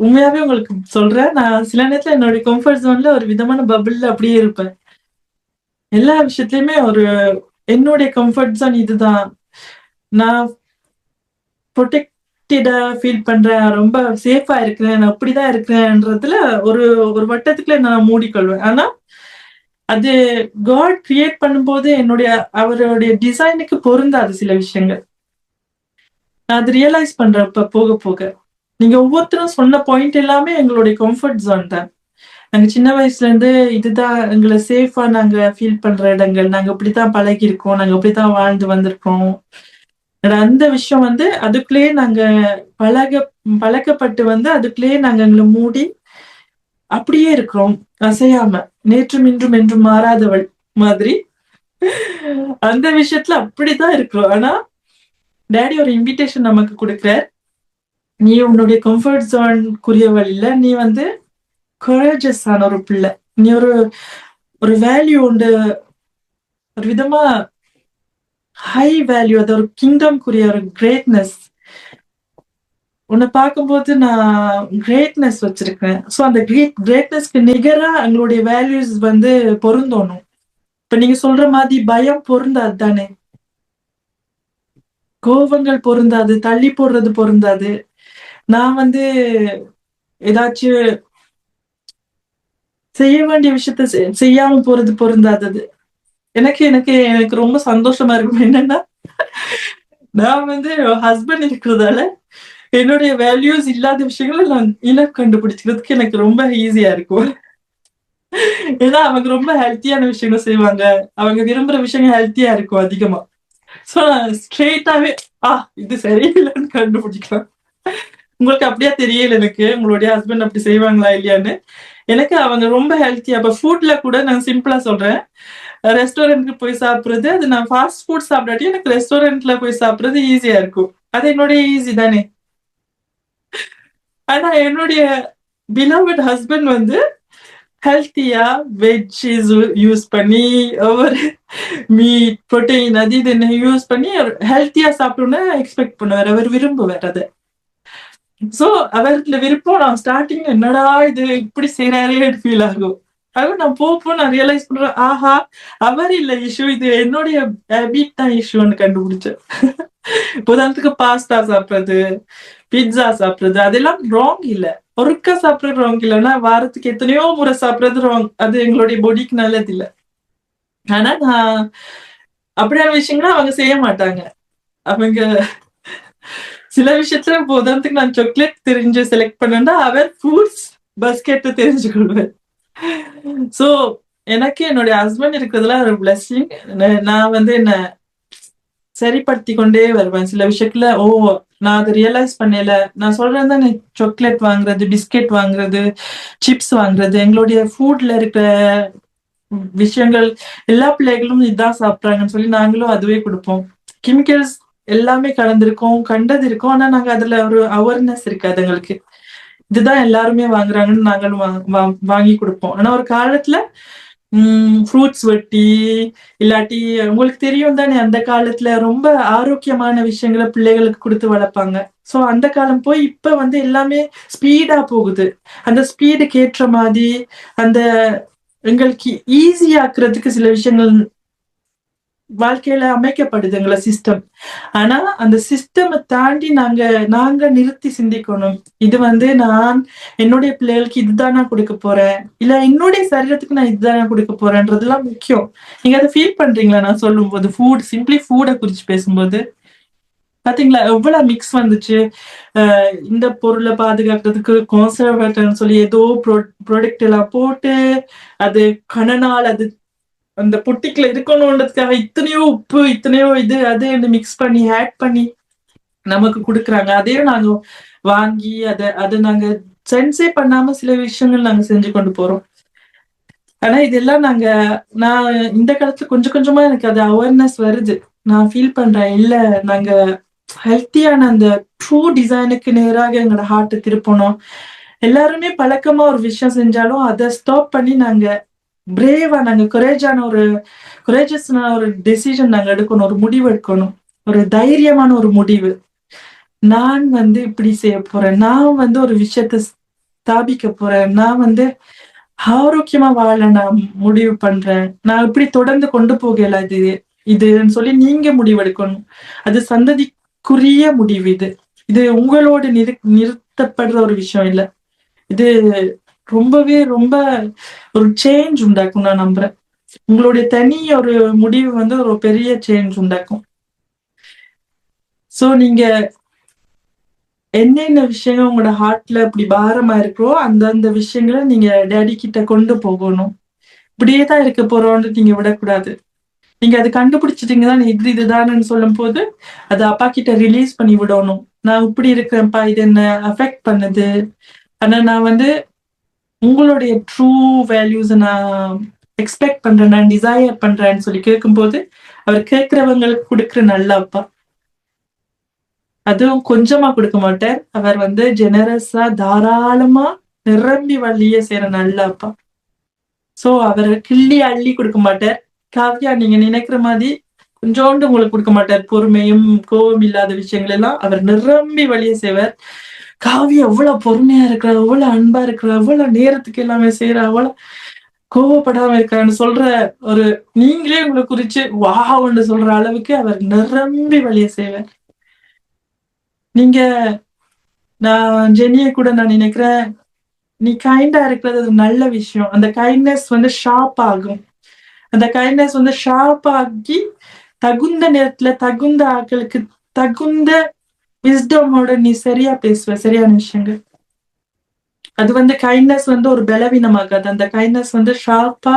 உண்மையாவே உங்களுக்கு சொல்றேன், நான் சில நேரத்துல என்னுடைய கம்ஃபர்ட் ஜோன்ல ஒரு விதமான பபிள்ல அப்படியே இருப்பேன். எல்லா விஷயத்துலயுமே என்னுடைய கம்ஃபர்ட் ஜோன் இதுதான், நான் ப்ரொடெக்டடா ஃபீல் பண்றேன், ரொம்ப சேஃபா இருக்கிறேன், நான் அப்படிதான் இருக்கிறேன்றதுல ஒரு ஒரு வட்டத்துக்குள்ள நான் மூடிக்கொள்வேன். ஆனா அது காட் கிரியேட் பண்ணும்போது அவருடைய டிசைனுக்கு பொருந்தாது சில விஷயங்கள். நான் அது ரியலைஸ் பண்றப்ப போக போக, நீங்க ஒவ்வொருத்தரும் சொன்ன பாயிண்ட் எல்லாமே எங்களுடைய கம்ஃபர்ட் ஜோன் தான். நாங்க சின்ன வயசுல இருந்து இதுதான் எங்களை சேஃபா நாங்க ஃபீல் பண்ற இடங்கள், நாங்க இப்படித்தான் பழகி இருக்கோம், நாங்க இப்படித்தான் வாழ்ந்து வந்திருக்கோம். அந்த விஷயம் அதுக்குள்ளேயே நாங்க பழக்கப்பட்டு அதுக்குள்ளேயே நாங்க எங்களை மூடி அப்படியே இருக்கிறோம், அசையாம, நேற்றும் இன்றும் என்றும் மாறாதவள் மாதிரி. அந்த விஷயத்துல அப்படிதான் இருக்கிறோம். ஆனா டேடி ஒரு இன்விடேஷன் நமக்கு கொடுக்கிறார், நீ உன்னுடைய கம்ஃபர்ட் ஜோனுக்குரியவள் இல்ல, நீ வந்து courageous ஆன ஒரு பிள்ளை. நீ ஒரு வேல்யூ உண்டு, ஒரு விதமா ஹை வேல்யூ, அது ஒரு கிங்டம்க்குரிய ஒரு கிரேட்னஸ். உன்னை பார்க்கும்போது நான் கிரேட்னஸ் வச்சிருக்கேன். ஸோ அந்த கிரேட்னஸ்க்கு நிகரா எங்களுடைய வேல்யூஸ் வந்து பொருந்தணும். இப்ப நீங்க சொல்ற மாதிரி பயம் பொருந்தாது தானே, கோபங்கள் பொருந்தாது, தள்ளி போடுறது பொருந்தாது. நான் வந்து ஏதாச்சும் செய்ய வேண்டிய விஷயத்த செய்யாம போறது பொருந்தாதது. எனக்கு எனக்கு எனக்கு ரொம்ப சந்தோஷமா இருக்கும் என்னன்னா, நான் வந்து ஹஸ்பண்ட் இருக்கிறதால என்னுடைய வேல்யூஸ் இல்லாத விஷயங்களை நான் இனம் கண்டுபிடிக்கிறதுக்கு எனக்கு ரொம்ப ஈஸியா இருக்கும். ஏன்னா அவங்க ரொம்ப ஹெல்த்தியான விஷயங்கள் செய்வாங்க, அவங்க விரும்புற விஷயங்கள் ஹெல்த்தியா இருக்கும் அதிகமா. சோ நான் ஸ்ட்ரெயிட்டாவே இது சரியில்லைன்னு கண்டுபிடிக்கலாம். உங்களுக்கு அப்படியா தெரியல எனக்கு உங்களுடைய ஹஸ்பண்ட் அப்படி செய்வாங்களா இல்லையான்னு. எனக்கு அவங்க ரொம்ப ஹெல்த்தியா, அப்ப ஃபுட்ல கூட நான் சிம்பிளா சொல்றேன், ரெஸ்டாரண்ட்க்கு போய் சாப்பிடுறது, அது நான் ஃபாஸ்ட் ஃபுட் சாப்பிடாட்டி எனக்கு ரெஸ்டாரண்ட்ல போய் சாப்பிடுறது ஈஸியா இருக்கும். அது என்னுடைய ஈஸி தானே. ஆனா என்னுடைய பிலவட் ஹஸ்பண்ட் வந்து ஹெல்த்தியா வெஜ் யூஸ் பண்ணி, ஒவ்வொரு மீட் புரோட்டீன் அது இதுன்னு யூஸ் பண்ணி ஹெல்த்தியா சாப்பிடணும்னு எக்ஸ்பெக்ட் பண்ணுவார், அவர் விரும்புவார் அதை. சோ அவர்ல விருப்பம். நான் ஸ்டார்டிங் என்னடா இது இப்படி செய்யறாரே ஃபீல் ஆகும். அது நான் போப்போ நான் ரியலைஸ் பண்றேன், ஆஹா அவர் இல்ல இஷ்யூ, இது என்னுடைய ஹேபிட் தான் இஷ்யூன்னு கண்டுபிடிச்சேன். உதாரணத்துக்கு பாஸ்தா சாப்பிடுறது, பிட்சா சாப்பிடுறது, அதெல்லாம் ராங் இல்ல. ஒருக்கா சாப்பிடுறது ராங் இல்லைன்னா வாரத்துக்கு எத்தனையோ முறை சாப்பிடுறது ராங், அது எங்களுடைய பாடிக்கு நல்லது இல்லை. ஆனா நான் அப்படியான விஷயங்களும் அவங்க செய்ய மாட்டாங்க. அவங்க சில விஷயத்துல உதாரணத்துக்கு நான் சாக்லேட் தெரிஞ்சு செலக்ட் பண்ணேன்னா அவர் ஃப்ரூட்ஸ் பஸ்கெட் தெரிஞ்சுக்கொள்வேன். சோ எனக்கு என்னுடைய ஹஸ்பண்ட் இருக்கிறதுல ஒரு பிளெஸிங். நான் வந்து என்ன சரிப்படுத்தி கொண்டே வருவேன் சில விஷயத்துல. நான் அதை ரியலைஸ் பண்ணல. நான் சொல்றேன் தானே, சாக்லேட் வாங்குறது, பிஸ்கெட் வாங்குறது, சிப்ஸ் வாங்குறது, எங்களுடைய ஃபுட்ல இருக்கிற விஷயங்கள் எல்லா பிள்ளைகளும் இதான் சாப்பிட்றாங்கன்னு சொல்லி நாங்களும் அதுவே கொடுப்போம். கெமிக்கல்ஸ் எல்லாமே கலந்துருக்கோம், கண்டது இருக்கும். ஆனா நாங்க அதுல ஒரு அவேர்னஸ் இருக்காது எங்களுக்கு, இதுதான் எல்லாருமே வாங்குறாங்கன்னு நாங்களும் வாங்கி கொடுப்போம். ஆனா ஒரு காலத்துல ஃப்ரூட்ஸ் வெட்டி இல்லாட்டி உங்களுக்கு தெரியும் தானே, அந்த காலத்துல ரொம்ப ஆரோக்கியமான விஷயங்களை பிள்ளைகளுக்கு கொடுத்து வளர்ப்பாங்க. சோ அந்த காலம் போய் இப்ப வந்து எல்லாமே ஸ்பீடா போகுது. அந்த ஸ்பீடுக்கு ஏற்ற மாதிரி அந்த எங்களுக்கு ஈஸியாக்குறதுக்கு சில விஷயங்கள் வாழ்க்கையில அமைக்கப்படுது எங்களை சிஸ்டம். ஆனா அந்த சிஸ்டம் தாண்டி நாங்க நிறுத்தி சிந்திக்கணும். இது வந்து நான் என்னுடைய பிள்ளைகளுக்கு இதுதான் நான் கொடுக்க போறேன், இல்ல என்னுடைய சரீரத்துக்கு நான் இதுதான் நான் கொடுக்க போறேன்றதுலாம் முக்கியம். நீங்க அதை ஃபீல் பண்றீங்களா நான் சொல்லும் போது? சிம்பிளி ஃபுட்டை குறிச்சு பேசும்போது பாத்தீங்களா எவ்வளவு மிக்ஸ் வந்துச்சு. இந்த பொருளை பாதுகாக்கிறதுக்கு கான்சர்வேட்டர்னு சொல்லி ஏதோ ப்ராடக்ட் எல்லாம் போட்டு அது கணநாள் அது அந்த பொட்டிக்குள்ள இருக்கணும்ன்றதுக்காக இத்தனையோ உப்பு, இத்தனையோ இது அது மிக்ஸ் பண்ணி ஆட் பண்ணி நமக்கு கொடுக்குறாங்க. அதையும் நாங்க வாங்கி அதை நாங்க சென்ஸே பண்ணாம சில விஷயங்கள் நாங்க செஞ்சு கொண்டு போறோம். ஆனா இதெல்லாம் நான் இந்த காலத்துல கொஞ்சம் கொஞ்சமா எனக்கு அது அவேர்னஸ் வருது. நான் ஃபீல் பண்றேன், இல்ல நாங்க ஹெல்த்தியான அந்த ட்ரூ டிசைனுக்கு நேராக எங்களோட ஹார்ட் திருப்பணும். எல்லாருமே பழக்கமா ஒரு விஷயம் செஞ்சாலும் அதை ஸ்டாப் பண்ணி நாங்க பிரேவா, நாங்க குரேஜஸான ஒரு டெசிஷன் நாங்க எடுக்கணும், ஒரு முடிவு எடுக்கணும், ஒரு தைரியமான ஒரு முடிவு. நான் வந்து இப்படி செய்ய போறேன், நான் வந்து ஒரு விஷயத்த ஸ்தாபிக்க போறேன், நான் வந்து ஆரோக்கியமா வாழ நான் முடிவு பண்றேன், நான் இப்படி தொடர்ந்து கொண்டு போகல இதுன்னு சொல்லி நீங்க முடிவெடுக்கணும். அது சந்ததிக்குரிய முடிவு. இது உங்களோட நிறுத்தப்படுற ஒரு விஷயம் இல்ல. இது ரொம்பவே ரொம்ப ஒரு சேஞ்ச் உண்டாக்கும். நான் நம்புறேன் உங்களுடைய தனி ஒரு முடிவு வந்து ஒரு பெரிய சேஞ்ச் உண்டாக்கும். சோ நீங்க என்னென்ன விஷயங்கள் உங்களோட ஹார்ட்ல இப்படி பாரமா இருக்கோ அந்தந்த விஷயங்களை நீங்க டேடி கிட்ட கொண்டு போகணும். இப்படியேதான் இருக்க போறோம்னு நீங்க விடக்கூடாது. நீங்க அதை கண்டுபிடிச்சிட்டீங்கதான் இதுதான்னு சொல்லும் போது அதை அப்பா கிட்ட ரிலீஸ் பண்ணி விடணும். நான் இப்படி இருக்கிறேன்ப்பா, இது என்ன அஃபெக்ட் பண்ணுது, ஆனா நான் வந்து உங்களுடைய ட்ரூ வேல்யூஸ் நான் எக்ஸ்பெக்ட் பண்றேன், நான் டிசைர் பண்றேன்னு சொல்லி கேட்கும்போது அவர் கேட்கிறவங்களுக்கு கொடுக்குற நல்ல அப்பா. அதுவும் கொஞ்சமா கொடுக்க மாட்டார். அவர் வந்து ஜெனரஸா தாராளமா நிரம்பி வழிய செய்யற நல்ல அப்பா. சோ அவர் கிள்ளி அள்ளி கொடுக்க மாட்டார். காவ்யா நீங்க நினைக்கிற மாதிரி கொஞ்சோண்டு உங்களுக்கு கொடுக்க மாட்டார். பொறுமையும் கோபம் இல்லாத விஷயங்கள் எல்லாம் அவர் நிரம்பி வழிய செய்வார். காவ்யா எவ்வளவு பொறுமையா இருக்கிறா, எவ்வளவு அன்பா இருக்கிறா, எவ்வளவு நேரத்துக்கு எல்லாமே செய்யறா, அவ்வளவு கோவப்படாம இருக்கான்னு சொல்ற ஒரு நீங்களே உங்களை குறிச்சு வான்னு சொல்ற அளவுக்கு அவர் நிரம்பி வழிய செய்வார். நீங்க நான் ஜெனிய கூட நான் நினைக்கிறேன், நீ கைண்டா இருக்கிறது ஒரு நல்ல விஷயம். அந்த கைண்ட்னஸ் வந்து ஷார்ப் ஆகும். அந்த கைண்ட்னஸ் வந்து ஷார்ப் ஆகி தகுந்த நேரத்துல தகுந்த ஆட்களுக்கு தகுந்த விஸ்டமோட நீ சரியா பேசுவ, சரியான விஷயங்கள். அது வந்து கைண்ட்னஸ் வந்து ஒரு பலவீனமாகாது. அந்த கைண்ட்னஸ் வந்து ஷார்ப்பா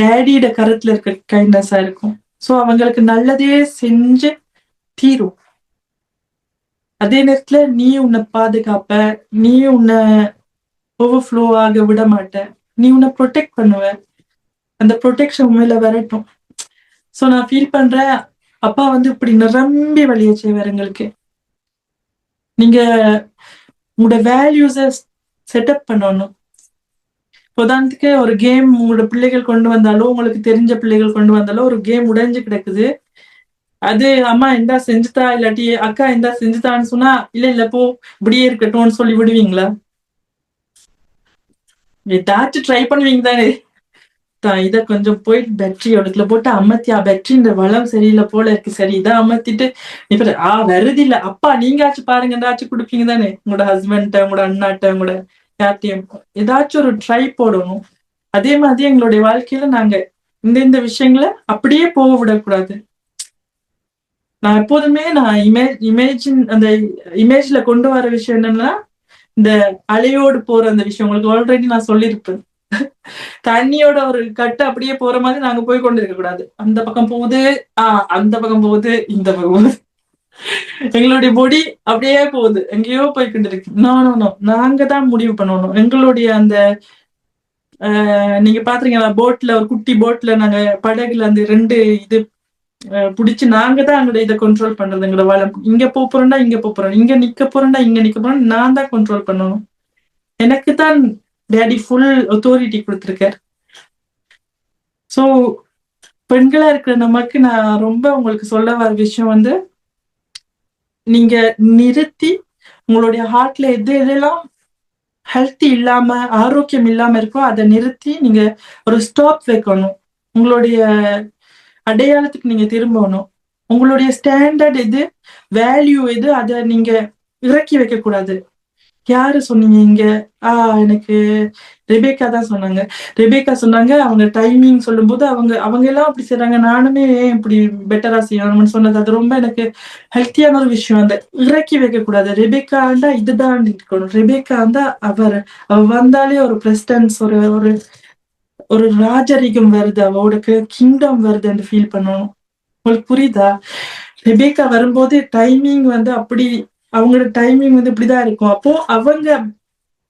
டேடியோட கருத்துல இருக்க கைண்ட்னஸா இருக்கும். சோ அவங்களுக்கு நல்லதே செஞ்சு தீரும். அதே நேரத்துல நீ உன்னை பாதுகாப்ப, நீ உன்னை ஓவர்ஃப்ளோ ஆக விட மாட்ட, நீ உன்னை ப்ரொடெக்ட் பண்ணுவ. அந்த ப்ரொடெக்ஷன் உண்மையில வரட்டும். சோ நான் ஃபீல் பண்றேன், அப்பா வந்து இப்படி நிரம்பி வழிய செய்வார் எங்களுக்கு. நீங்க உங்களோட வேல்யூஸ செட்டப் பண்ணணும். உதாரணத்துக்கு ஒரு கேம் உங்களோட பிள்ளைகள் கொண்டு வந்தாலும், உங்களுக்கு தெரிஞ்ச பிள்ளைகள் கொண்டு வந்தாலும், ஒரு கேம் உடைஞ்சு கிடக்குது, அது அம்மா இந்தா செஞ்சுதா இல்லாட்டி அக்கா இந்தா செஞ்சுதான்னு சொன்னா இல்ல இல்ல போ இப்படியே இருக்கட்டும்னு சொல்லி விடுவீங்களா? ஏதாச்சும் ட்ரை பண்ணுவீங்க தானே. இத கொஞ்சம் போயிட்டு பேட்டரி ஒடுக்கல போட்டு அமர்த்தியா, பேட்டரின்ற வளம் சரியில்லை போல இருக்கு, சரி இதை அமர்த்திட்டு இப்ப வருது இல்ல அப்பா நீங்காச்சும் பாருங்க ஏதாச்சும் கொடுப்பீங்க தானே உங்களோட ஹஸ்பண்ட, உங்களோட அண்ணாட்ட, உங்களோட யார்ட்டையும் ஏதாச்சும் ஒரு ட்ரை போடணும். அதே மாதிரி எங்களுடைய வாழ்க்கையில நாங்க இந்த விஷயங்களை அப்படியே போக விடக்கூடாது. நான் எப்போதுமே நான் அந்த இமேஜ்ல கொண்டு வர விஷயம் என்னன்னா, இந்த அலையோடு போற அந்த விஷயம் உங்களுக்கு ஆல்ரெடி நான் சொல்லியிருப்பேன். தண்ணியோட ஒரு கட்டு அப்படியே போற மாதிரி நாங்க போய் கொண்டு இருக்க கூடாது. அந்த பக்கம் போகுது, அந்த பக்கம் போகுது, இந்த பக்கம் போகுது, எங்களுடைய பொடி அப்படியே போகுது, எங்கேயோ போய் கொண்டு இருக்கு. நாங்க தான் முடிவு பண்ணணும். எங்களுடைய அந்த நீங்க பாத்தீங்களா போட்ல, ஒரு குட்டி போட்ல நாங்க படகுல அந்த 2 இது புடிச்சு நாங்க தான் எங்களோட இதை கண்ட்ரோல் பண்றது. எங்களோட வளம் இங்க போறோம்னா இங்க போறோம், இங்க நிக்க போறோம்னா இங்க நிக்க போறோம், நான் தான் கண்ட்ரோல் பண்ணணும். எனக்கு தான் டேடி ஃபுல் அத்தாரிட்டி கொடுத்துருக்கார். சோ பெண்களா இருக்கிற நமக்கு நான் ரொம்ப உங்களுக்கு சொல்ல வர விஷயம் வந்து, நீங்க நிறுத்தி உங்களுடைய ஹார்ட்ல எதெல்லாம் ஹெல்த்தி இல்லாம ஆரோக்கியம் இல்லாம இருக்கோ அதை நிறுத்தி நீங்க ஒரு ஸ்டாப் வைக்கணும். உங்களுடைய அடையாளத்துக்கு நீங்க திரும்பணும். உங்களுடைய ஸ்டாண்டர்ட் எது, வேல்யூ எது, அதை நீங்க இறக்கி வைக்க கூடாது. யாரு சொன்னீங்க இங்க? எனக்கு ரெபேக்கா தான் சொன்னாங்க. ரெபேக்கா சொன்னாங்க, அவங்க டைமிங் சொல்லும் போது அவங்க எல்லாம் அப்படி செய்றாங்க, நானுமே இப்படி பெட்டரா செய்யணும்னு சொன்னது. அது ரொம்ப எனக்கு ஹெல்த்தியான ஒரு விஷயம். அந்த இறக்கி வைக்க கூடாது. ரெபேக்காண்டா இதுதான் இருக்கணும். ரெபேக்காண்டா அவ வந்தாலே ஒரு பிரசிடன்ஸ், ஒரு ஒரு ஒரு ராஜரிகம் வருது, அவளுக்கு கிங்டம் வருதுன்னு ஃபீல் பண்ணணும். உங்களுக்கு புரியுதா? ரெபேக்கா வரும்போது டைமிங் வந்து அப்படி, அவங்களோட டைமிங் வந்து இப்படிதான் இருக்கும். அப்போ அவங்க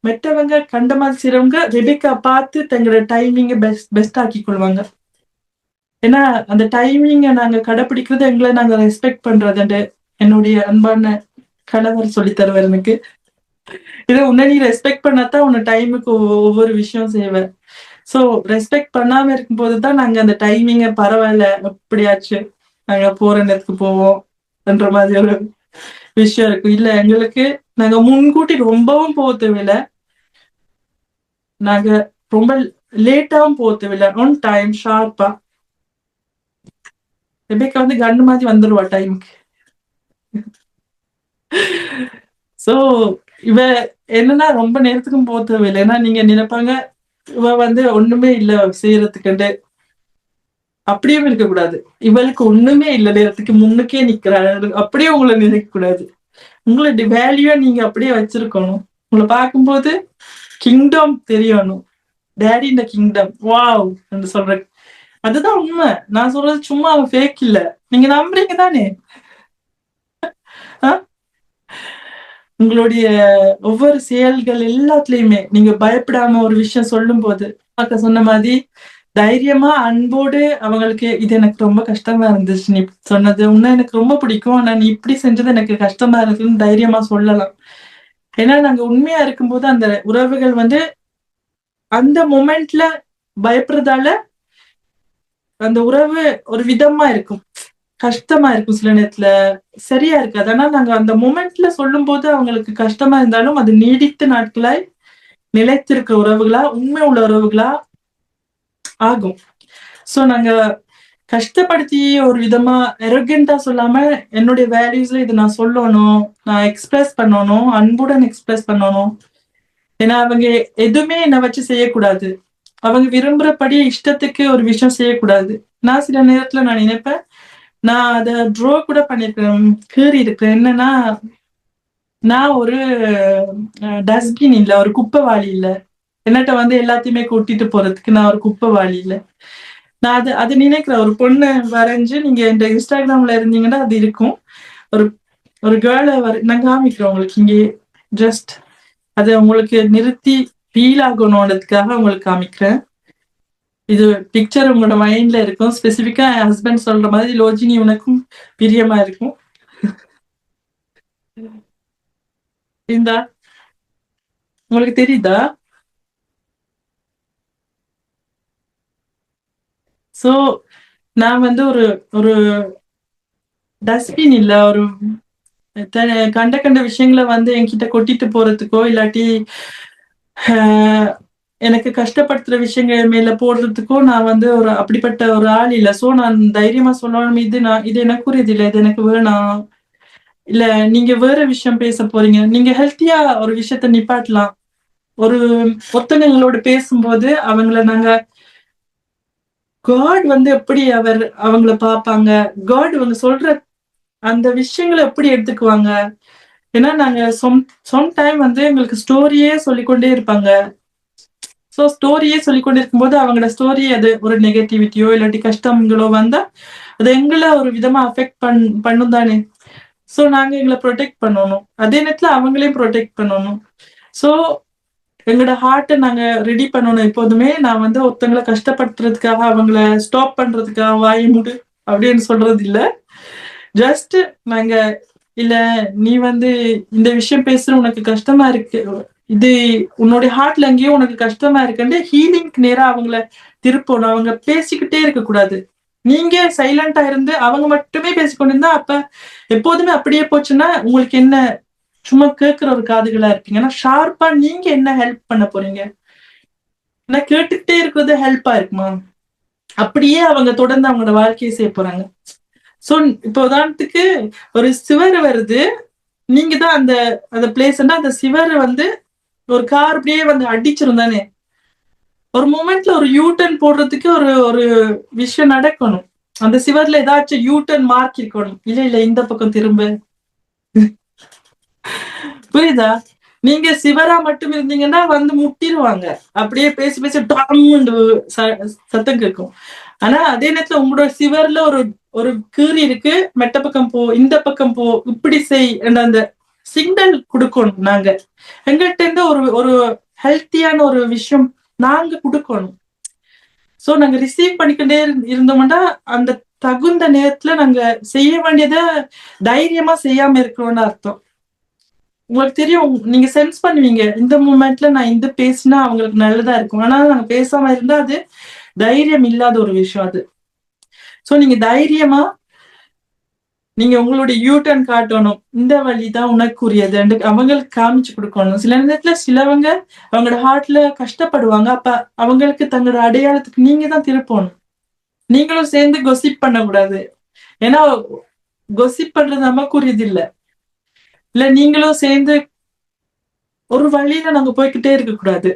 மற்றவங்க கண்டமா செய்றவங்க ரெபேக்கா பார்த்து தங்களோட டைமிங்கை பெஸ்ட் ஆக்கி கொள்வாங்க. ஏன்னா அந்த டைமிங்கை நாங்க கடைப்பிடிக்கிறது எங்களை நாங்க ரெஸ்பெக்ட் பண்றது. என்னுடைய அன்பான கணவர் சொல்லி தருவார் எனக்கு. இதை உன்னை நீ ரெஸ்பெக்ட் பண்ணாதான் உன்னை டைமுக்கு ஒவ்வொரு விஷயம் செய்வேன். சோ ரெஸ்பெக்ட் பண்ணாம இருக்கும் போதுதான் நாங்க அந்த டைமிங்க பரவாயில்ல எப்படியாச்சு நாங்க போற நேரத்துக்கு போவோம் என்ற மாதிரி ஒரு விஷயம் இருக்கு. இல்ல எங்களுக்கு நாங்க முன்கூட்டி ரொம்பவும் போக தேவையில்ல, நாங்க ரொம்ப லேட்டாவும் போக தேவையில்ல, ஆன் டைம் ஷார்ப்பா. ரெபேக்கா வந்து கண்ணு மாதிரி வந்துருவா டைமுக்கு. சோ இவ என்னன்னா ரொம்ப நேரத்துக்கும் போக தேவையில்லை. ஏன்னா நீங்க நினைப்பாங்க இவ வந்து ஒண்ணுமே இல்ல செய்யறதுக்கு, அப்படியும் இருக்க கூடாது. இவளுக்கு ஒண்ணுமே இல்லை, நேரத்துக்கு முன்னுக்கே நிக்கிறாள், அப்படியே உங்களை நினைக்க கூடாது. உங்களுடைய வேல்யூ நீங்க அப்படியே வச்சிருக்கணும். உங்களை பார்க்கும்போது கிங்டம் தெரியணும். டேடி இந்த கிங்டம் வாவ் என்று சொல்ற, அதுதான் உண்மை. நான் சொல்றது சும்மா அவன் ஃபேக் இல்ல. நீங்க நம்புறீங்க தானே? உங்களுடைய ஒவ்வொரு செயல்கள் எல்லாத்துலயுமே நீங்க பயப்படாம ஒரு விஷயம் சொல்லும் போது, அக்கா சொன்ன மாதிரி தைரியமா அன்போடு அவங்களுக்கு இது எனக்கு ரொம்ப கஷ்டமா இருந்துச்சு நீ சொன்னது, உன்ன எனக்கு ரொம்ப பிடிக்கும், ஆனா நீ இப்படி செஞ்சது எனக்கு கஷ்டமா இருக்குன்னு தைரியமா சொல்லலாம். ஏன்னா நாங்க உண்மையா இருக்கும்போது அந்த உறவுகள் வந்து அந்த மொமெண்ட்ல பயப்படுறதால அந்த உறவு ஒரு விதமா இருக்கும், கஷ்டமா இருக்கும், சில நேரத்துல சரியா இருக்காது. ஆனா நாங்க அந்த மொமெண்ட்ல சொல்லும் போது அவங்களுக்கு கஷ்டமா இருந்தாலும் அது நீடித்த நாட்களாய் நிலைத்திருக்கிற உறவுகளா, உண்மை உள்ள உறவுகளா ஆகும். சோ நாங்க கஷ்டப்படுத்தி ஒரு விதமா எரோகெண்டா சொல்லாம என்னுடைய வேல்யூஸ்ல இதை நான் சொல்லணும், நான் எக்ஸ்பிரஸ் பண்ணணும், அன்புடன் எக்ஸ்பிரஸ் பண்ணணும். ஏன்னா அவங்க எதுவுமே என்னை வச்சு செய்யக்கூடாது, அவங்க விரும்புறபடி இஷ்டத்துக்கு ஒரு விஷயம் செய்யக்கூடாது. நான் சில நேரத்துல நான் நினைப்பேன், நான் அதை ட்ரோ கூட பண்ணிருக்கேன், கீறி இருக்கிறேன். என்னன்னா, நான் ஒரு டஸ்ட்பின் இல்ல, ஒரு குப்பைவாளி இல்ல, என்னட்ட வந்து எல்லாத்தையுமே கூட்டிட்டு போறதுக்கு நான் ஒரு குப்பைவாளி இல்ல. நான் அது நினைக்கிறேன். ஒரு பொண்ணு வரைஞ்சு நீங்க இந்த இன்ஸ்டாகிராம்ல இருந்தீங்கன்னா அது இருக்கும். ஒரு ஒரு கேர்ளை நான் காமிக்கிறேன் உங்களுக்கு இங்கே, ஜஸ்ட் அதை உங்களுக்கு நிறுத்தி ஃபீல் ஆகணும்ன்றதுக்காக உங்களுக்கு காமிக்கிறேன். இது பிக்சர் உங்களோட மைண்ட்ல இருக்கும். ஸ்பெசிபிக்கா என் ஹஸ்பண்ட் சொல்ற மாதிரி லோஜினி உனக்கும் பிரியமா இருக்கும். இந்தா உங்களுக்கு தெரியுதா? சோ நான் வந்து ஒரு ஒரு டஸ்ட்பின் இல்ல, ஒரு கண்ட கண்ட விஷயங்களை வந்து என்கிட்ட கொட்டிட்டு போறதுக்கோ இல்லாட்டி எனக்கு கஷ்டப்படுத்துற விஷயங்கள் மேல போடுறதுக்கோ நான் வந்து ஒரு அப்படிப்பட்ட ஒரு ஆள் இல்ல. சோ நான் தைரியமா சொல்லணும், இது எனக்குரியது இல்ல, இது எனக்கு வேணாம், இல்ல நீங்க வேற விஷயம் பேச போறீங்க, நீங்க ஹெல்த்தியா ஒரு விஷயத்த நிப்பாட்டலாம். ஒரு ஒருத்தங்களோட பேசும்போது அவங்கள நாங்க காட் வந்து எப்படி அவங்கள பார்ப்பாங்க, காட் வந்து சொல்ற அந்த விஷயங்களை எப்படி எடுத்துக்குவாங்க. ஏன்னா நாங்க சொம் டைம் வந்து எங்களுக்கு ஸ்டோரியே சொல்லிக்கொண்டே இருப்பாங்க. சோ ஸ்டோரியே சொல்லிக்கொண்டே இருக்கும்போது அவங்களோட ஸ்டோரி அது ஒரு நெகட்டிவிட்டியோ இல்லாட்டி கஷ்டங்களோ வந்தா அது எங்களை ஒரு விதமா அஃபெக்ட் பண்ணும் தானே. சோ நாங்க எங்களை ப்ரொடெக்ட் பண்ணணும், அதே நேரத்துல அவங்களையும் ப்ரொடெக்ட் பண்ணணும். சோ எங்களோட ஹார்ட்டை நாங்க ரெடி பண்ணணும் எப்போதுமே. நான் வந்து ஒருத்தங்களை கஷ்டப்படுத்துறதுக்காக அவங்கள ஸ்டாப் பண்றதுக்காக வாய் மூடு அப்படின்னு சொல்றது இல்ல. ஜஸ்ட் நாங்க இல்ல நீ வந்து இந்த விஷயம் பேசுற உனக்கு கஷ்டமா இருக்கு, இது உன்னுடைய ஹார்ட்ல எங்கேயோ உனக்கு கஷ்டமா இருக்குன்னு ஹீலிங்க்கு நேரா அவங்கள திருப்பணும். அவங்க பேசிக்கிட்டே இருக்க கூடாது. நீங்க சைலண்டா இருந்து அவங்க மட்டுமே பேசிக்கொண்டிருந்தா அப்ப எப்போதுமே அப்படியே போச்சுன்னா உங்களுக்கு என்ன, சும்மா கேட்கிற ஒரு காதுகளா இருப்பீங்க. ஆனா ஷார்ப்பா நீங்க என்ன ஹெல்ப் பண்ண போறீங்க, ஏன்னா கேட்டுக்கிட்டே இருக்கிறது ஹெல்ப்பா இருக்குமா? அப்படியே அவங்க தொடர்ந்து அவங்களோட வாழ்க்கையை செய்ய போறாங்க. சோ இப்ப உதாரணத்துக்கு ஒரு சிவர் வருது, நீங்க தான் அந்த அந்த பிளேஸ்னா அந்த சிவர் வந்து ஒரு கார் அப்படியே வந்து அடிச்சிரும் தானே. ஒரு மூமெண்ட்ல ஒரு யூ டர்ன் போடுறதுக்கு ஒரு ஒரு விஷயம் நடக்கணும். அந்த சிவர்ல ஏதாச்சும் யூ டர்ன் மார்க் இருக்கணும். இல்ல இந்த பக்கம் திரும்ப, புரியுதா? நீங்க சிவரா மட்டும் இருந்தீங்கன்னா வந்து முட்டிடுவாங்க, அப்படியே பேசி பேசி டாம்னு சத்தம் கேட்கும். ஆனா அதே நேரத்துல உங்களோட சிவர்ல ஒரு ஒரு கீறி இருக்கு, மெட்ட பக்கம் போ, இந்த பக்கம் போ, இப்படி செய் அந்த சிக்னல் கொடுக்கணும். நாங்க எங்கள்கிட்ட இருந்து ஒரு ஒரு ஹெல்த்தியான ஒரு விஷயம் நாங்க கொடுக்கணும். சோ நாங்க ரிசீவ் பண்ணிக்கிட்டே இருந்தோம்னா அந்த தகுந்த நேரத்துல நாங்க செய்ய வேண்டியதை தைரியமா செய்யாம இருக்கிறோம்னு அர்த்தம். உங்களுக்கு தெரியும், நீங்க சென்ஸ் பண்ணுவீங்க இந்த மூமெண்ட்ல நான் இந்த பேசினா அவங்களுக்கு நல்லதா இருக்கும், ஆனா நாங்க பேசாம இருந்தா அது தைரியம் இல்லாத ஒரு விஷயம் அது. சோ நீங்க தைரியமா நீங்க உங்களுடைய யூட்டர்ன் காட்டணும், இந்த வழிதான் உனக்குரியது அவங்களுக்கு காமிச்சு கொடுக்கணும். சில நேரத்துல சிலவங்க அவங்களோட ஹார்ட்ல கஷ்டப்படுவாங்க, அப்ப அவங்களுக்கு தங்களோட அடையாளத்துக்கு நீங்க தான் திருப்பணும். நீங்களும் சேர்ந்து கொசிப் பண்ணக்கூடாது, ஏன்னா கொசிப் பண்றது நமக்குரியது இல்ல. இல்ல நீங்களும் சேர்ந்து ஒரு வழியில நாங்க போய்கிட்டே இருக்க கூடாது.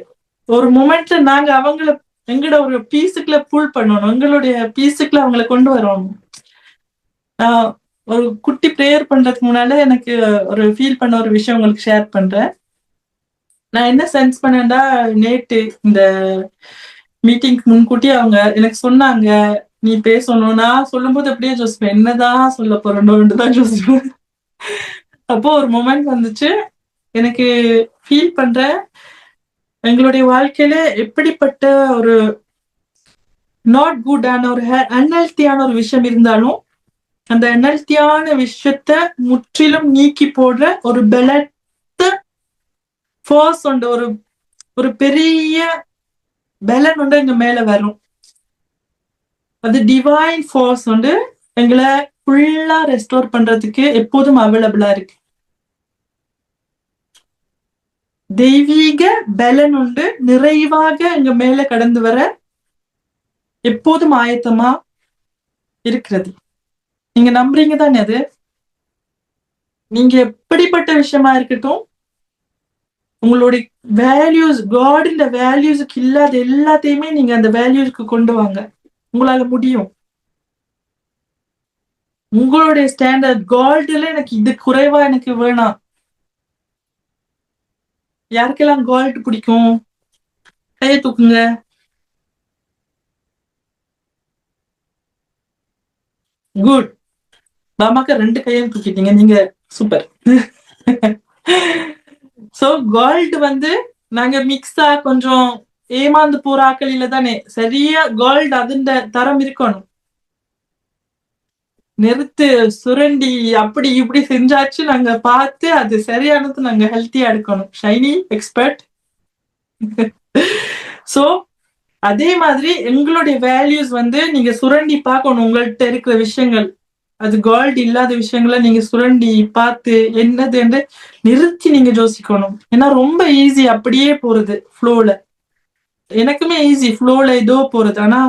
ஒரு மொமெண்ட்ல நாங்க அவங்கள எங்களோட ஒரு பீஸுக்குள்ள புல் பண்ணணும், எங்களுடைய பீஸுக்குள்ள அவங்களை கொண்டு வரணும். ஒரு குட்டி ப்ரேயர் பண்றதுக்கு முன்னால எனக்கு ஒரு ஃபீல் பண்ண ஒரு விஷயம் உங்களுக்கு ஷேர் பண்றேன். நான் என்ன சென்ஸ் பண்ணேன்டா, நேத்து இந்த மீட்டிங்க்கு முன்கூட்டி அவங்க எனக்கு சொன்னாங்க நீ பேசணும். நான் சொல்லும் போது அப்படியே யோசிப்பேன், என்னதான் சொல்ல போறேன்னு தான் யோசிப்பேன். அப்போ ஒரு மொமெண்ட் வந்துச்சு, எனக்கு ஃபீல் பண்றேன் எங்களுடைய வாழ்க்கையில எப்படிப்பட்ட ஒரு நாட் குட்டான ஒரு அன்ஹெல்த்தியான ஒரு விஷயம் இருந்தாலும் அந்த அன்ஹெல்த்தியான விஷயத்த முற்றிலும் நீக்கி போடுற ஒரு பலத்த ஃபோர்ஸ் உண்டு, ஒரு பெரிய பலன் உண்டு எங்க மேல வரும். அது டிவைன் ஃபோர்ஸ் உண்டு எங்களை ஃபுல்லா ரெஸ்டோர் பண்றதுக்கு எப்போதும் அவைலபிளா இருக்கு. தெய்வீக பலன் உண்டு நிறைவாக எங்க மேல கடந்து வர எப்போதும் ஆயத்தமா இருக்கிறது. நீங்க நம்புறீங்க தானே? அது நீங்க எப்படிப்பட்ட விஷயமா இருக்கட்டும், உங்களுடைய வேல்யூஸ், காடின் வேல்யூஸுக்கு இல்லாத எல்லாத்தையுமே நீங்க அந்த வேல்யூஸ்க்கு கொண்டு வாங்க. உங்களால முடியும். உங்களுடைய ஸ்டாண்டர்ட் கால்டுல எனக்கு இது குறைவா எனக்கு வேணாம். யாருக்கெல்லாம் கால்ட் பிடிக்கும் கையை தூக்குங்க. குட். மாமாக்கு 2 கையும் தூக்கிட்டீங்க, நீங்க சூப்பர். சோ கோல்டு வந்து நாங்க மிக்ஸா கொஞ்சம் ஏமாந்து போற ஆக்களில தானே சரியா கோல்டு அதுண்ட தரம் இருக்கணும். நிறுத்து சுரண்டி அப்படி இப்படி செஞ்சாச்சு நாங்க பார்த்து அது சரியானது நாங்க ஹெல்த்தியா எடுக்கணும். ஷைனி எக்ஸ்பர்ட். சோ அதே மாதிரி எங்களுடைய வேல்யூஸ் வந்து நீங்க சுரண்டி பார்க்கணும். உங்கள்கிட்ட இருக்கிற விஷயங்கள், அது கோல்டு இல்லாத விஷயங்களை நீங்க சுரண்டி பார்த்து என்னது என்று நிறுத்தி நீங்க யோசிக்கணும். ஏன்னா ரொம்ப ஈஸி அப்படியே போறது ஃப்ளோல. எனக்குமே ஈஸி ஃப்ளோல ஏதோ போறது. ஆனா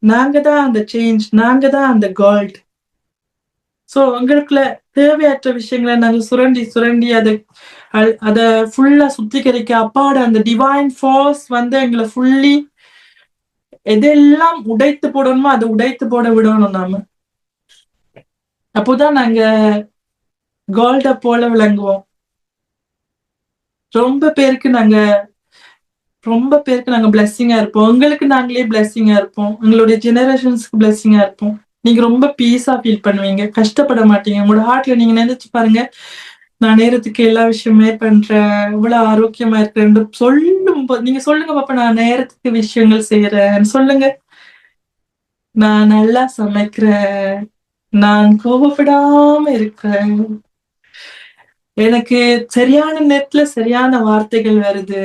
நாங்க தான் அந்த சேஞ்ச், நாங்க தான் அந்த கோல்டு. சோ உங்களுக்குள்ள தேவையற்ற விஷயங்களை நாங்க சுரண்டி சுரண்டி அத ஃபுல்லா சுத்திகரிக்க அப்பாட அந்த டிவைன் ஃபோர்ஸ் வந்து எங்களை ஃபுல்லி எதெல்லாம் உடைத்து போடணுமோ அதை உடைத்து போட விடணும் நாம. அப்போதான் நாங்க கோல்ட போல விளங்குவோம். ரொம்ப பேருக்கு நாங்க பிளெஸ்ஸிங்கா இருப்போம். உங்களுக்கு நாங்களே பிளெஸ்ஸிங்கா இருப்போம். எங்களுடைய ஜெனரேஷன்ஸ்க்கு பிளெஸ்ஸிங்கா இருப்போம். நீங்க ரொம்ப பீஸா ஃபீல் பண்ணுவீங்க, கஷ்டப்பட மாட்டீங்க. உங்களோட ஹார்ட்ல நீங்க நினைச்சு பாருங்க, நான் நேரத்துக்கு எல்லா விஷயமே பண்றேன், இவ்வளவு ஆரோக்கியமா இருக்கேன் சொல்லும் போது நீங்க சொல்லுங்க பாப்பா, நான் நேரத்துக்கு விஷயங்கள் செய்யறேன் சொல்லுங்க. நான் நல்லா சமைக்கிறேன், நான் கோபப்படாம இருக்கிறேன், எனக்கு சரியான நேரத்துல சரியான வார்த்தைகள் வருது,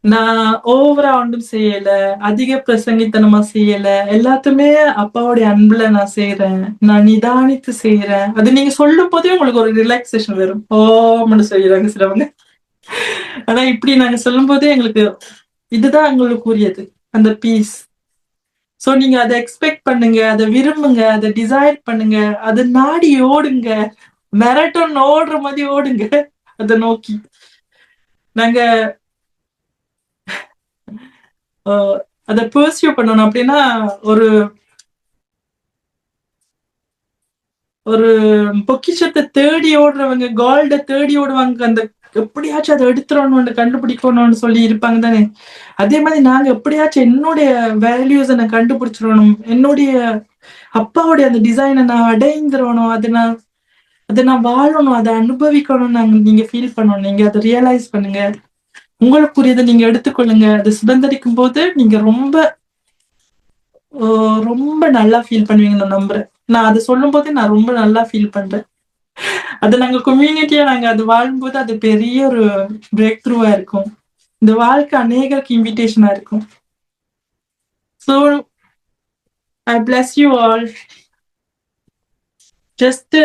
நான் ஓவரா ஒன்றும் செய்யல, அதிக பிரசங்கித்தனமா செய்யல, எல்லாத்துமே அப்பாவுடைய அன்புல நான் செய்யறேன், நான் நிதானித்து செய்யறேன். அது நீங்க சொல்லும் போதே உங்களுக்கு ஒரு ரிலாக்ஸேஷன் வரும். ஓம்னு செய்யறாங்க சிலவங்க. ஆனா இப்படி நாங்க சொல்லும் போதே எங்களுக்கு இதுதான் எங்களுக்கு உரியது, அந்த பீஸ். சோ நீங்க அதை எக்ஸ்பெக்ட் பண்ணுங்க, அதை விரும்புங்க, அதை டிசைர் பண்ணுங்க, அதை நாடி ஓடுங்க, மேரட்டான் ஓடுற மாதிரி ஓடுங்க அதை நோக்கி. நாங்க அதை பர்சியூ பண்ணணும். அப்படின்னா ஒரு ஒரு பொக்கிஷத்தை தேடி ஓடுறவங்க, கோல்ட தேடி ஓடுவாங்க, அந்த எப்படியாச்சும் அதை எடுத்துடணும்னு கண்டுபிடிக்கணும்னு சொல்லி இருப்பாங்க தானே. அதே மாதிரி நாங்க எப்படியாச்சும் என்னுடைய வேல்யூஸை நான் கண்டுபிடிச்சிடணும், என்னுடைய அப்பாவுடைய அந்த டிசைனை நான் அடைந்துடணும், அதை நான் வாழணும், அதை அனுபவிக்கணும். நீங்க ஃபீல் பண்ணணும், நீங்க அதை ரியலைஸ் பண்ணுங்க, உங்களுக்குரியதை நீங்க எடுத்துக்கொள்ளுங்க. அதை சுதந்திரிக்கும் போது நீங்க ரொம்ப ரொம்ப நல்லா ஃபீல் பண்ணுவீங்க. நான் நம்புறேன். நான் அதை சொல்லும் போதே நான் ரொம்ப நல்லா ஃபீல் பண்றேன். அது நாங்க கம்யூனிட்டியா நாங்க அது வாழும்போது அது பெரிய ஒரு பிரேக் த்ரூவா இருக்கும். இந்த வாழ்க்கை அநேகருக்கு இன்விடேஷனா இருக்கும். So I bless you all. Just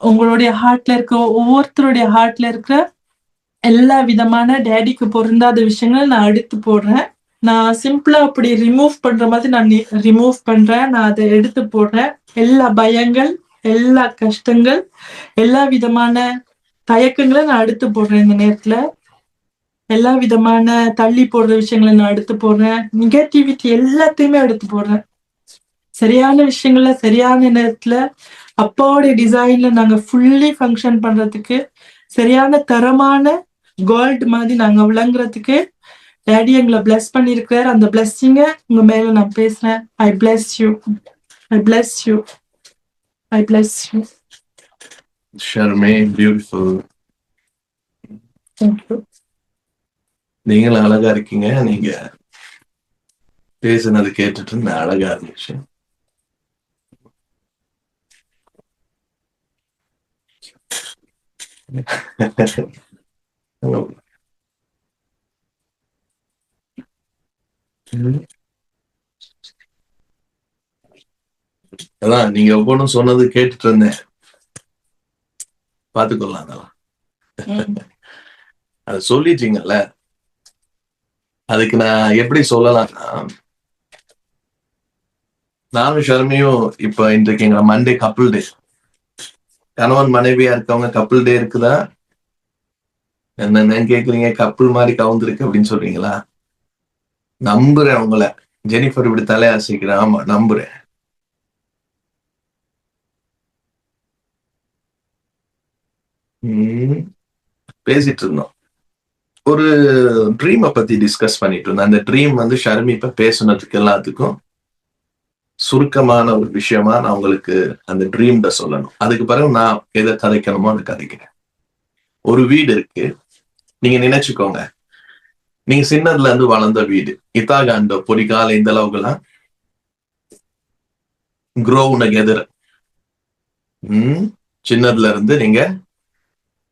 உங்களுடைய ஹார்ட்ல இருக்க ஒவ்வொருத்தருடைய ஹார்ட்ல இருக்கிற எல்லா விதமான டேடிக்கு பொருந்தாத விஷயங்களை நான் எடுத்து போடுறேன். நான் சிம்பிளா அப்படி ரிமூவ் பண்ற மாதிரி நான் ரிமூவ் பண்றேன். நான் அதை எடுத்து போடுறேன். எல்லா பயங்கள், எல்லா கஷ்டங்கள், எல்லா விதமான தயக்கங்களை நான் எடுத்து போடுறேன். இந்த நேரத்துல எல்லா விதமான தள்ளி போடுற விஷயங்களை நான் எடுத்து போடுறேன். நெகட்டிவிட்டி எல்லாத்தையுமே எடுத்து போடுறேன். சரியான விஷயங்கள்ல சரியான நேரத்துல அப்பாவுடைய டிசைன்ல நாங்க ஃபுல்லி ஃபங்க்ஷன் பண்றதுக்கு, சரியான தரமான கோல்டு மாதிரி நாங்க விளங்குறதுக்கு டேடி எங்களை பிளஸ் பண்ணிருக்கிறார். அந்த பிளஸ்ஸிங்க உங்க மேல நான் பேசுறேன். I bless you, I bless you, I bless you.
ஷர்மே, பியூட்டிஃபுல்.
தேங்க்யூ.
நீங்களும் அழகா இருக்கீங்க. நீங்க பேசுனது கேட்டுட்டு இருந்தேன், அழகா இருந்துச்சு. அதான் நீங்க ஒவ்வொன்றும் சொன்னது கேட்டுட்டு இருந்தேன், பாத்துக்கொள்ளலாம். அதெல்லாம் அது சொல்லிட்டீங்கல்ல, அதுக்கு நான் எப்படி சொல்லலாம்னா, நானும் ஷர்மியும் இப்ப இன்றைக்கு எங்க மண்டே கப்புள் டே, கணவன் மனைவியா இருக்கவங்க கப்புள் டே இருக்குதா என்னன்னு கேக்குறீங்க, கப்புள் மாதிரி கவுந்திருக்கு அப்படின்னு சொல்றீங்களா? நம்புறேன் உங்களை, ஜெனிஃபர் இப்படி தலையாசிக்கிறேன். ஆமா நம்புறேன். பேசிட்டு இருந்தோம், ஒரு ட்ரீமை பத்தி டிஸ்கஸ் பண்ணிட்டு இருந்தோம். அந்த ட்ரீம் வந்து ஷர்மி இப்ப பேசுனதுக்கு எல்லாத்துக்கும் சுருக்கமான ஒரு விஷயமா நான் உங்களுக்கு அந்த ட்ரீம்ட சொல்லணும். அதுக்கு பிறகு நான் எதை கதைக்கணுமோ அதை கதைக்கிறேன். ஒரு வீடு இருக்கு, நீங்க நினைச்சுக்கோங்க, நீங்க சின்னதுல இருந்து வளர்ந்த வீடு, இத்தாகாண்ட பொடிக்கால இந்த அளவுக்குலாம் grown together. சின்னதுல இருந்து நீங்க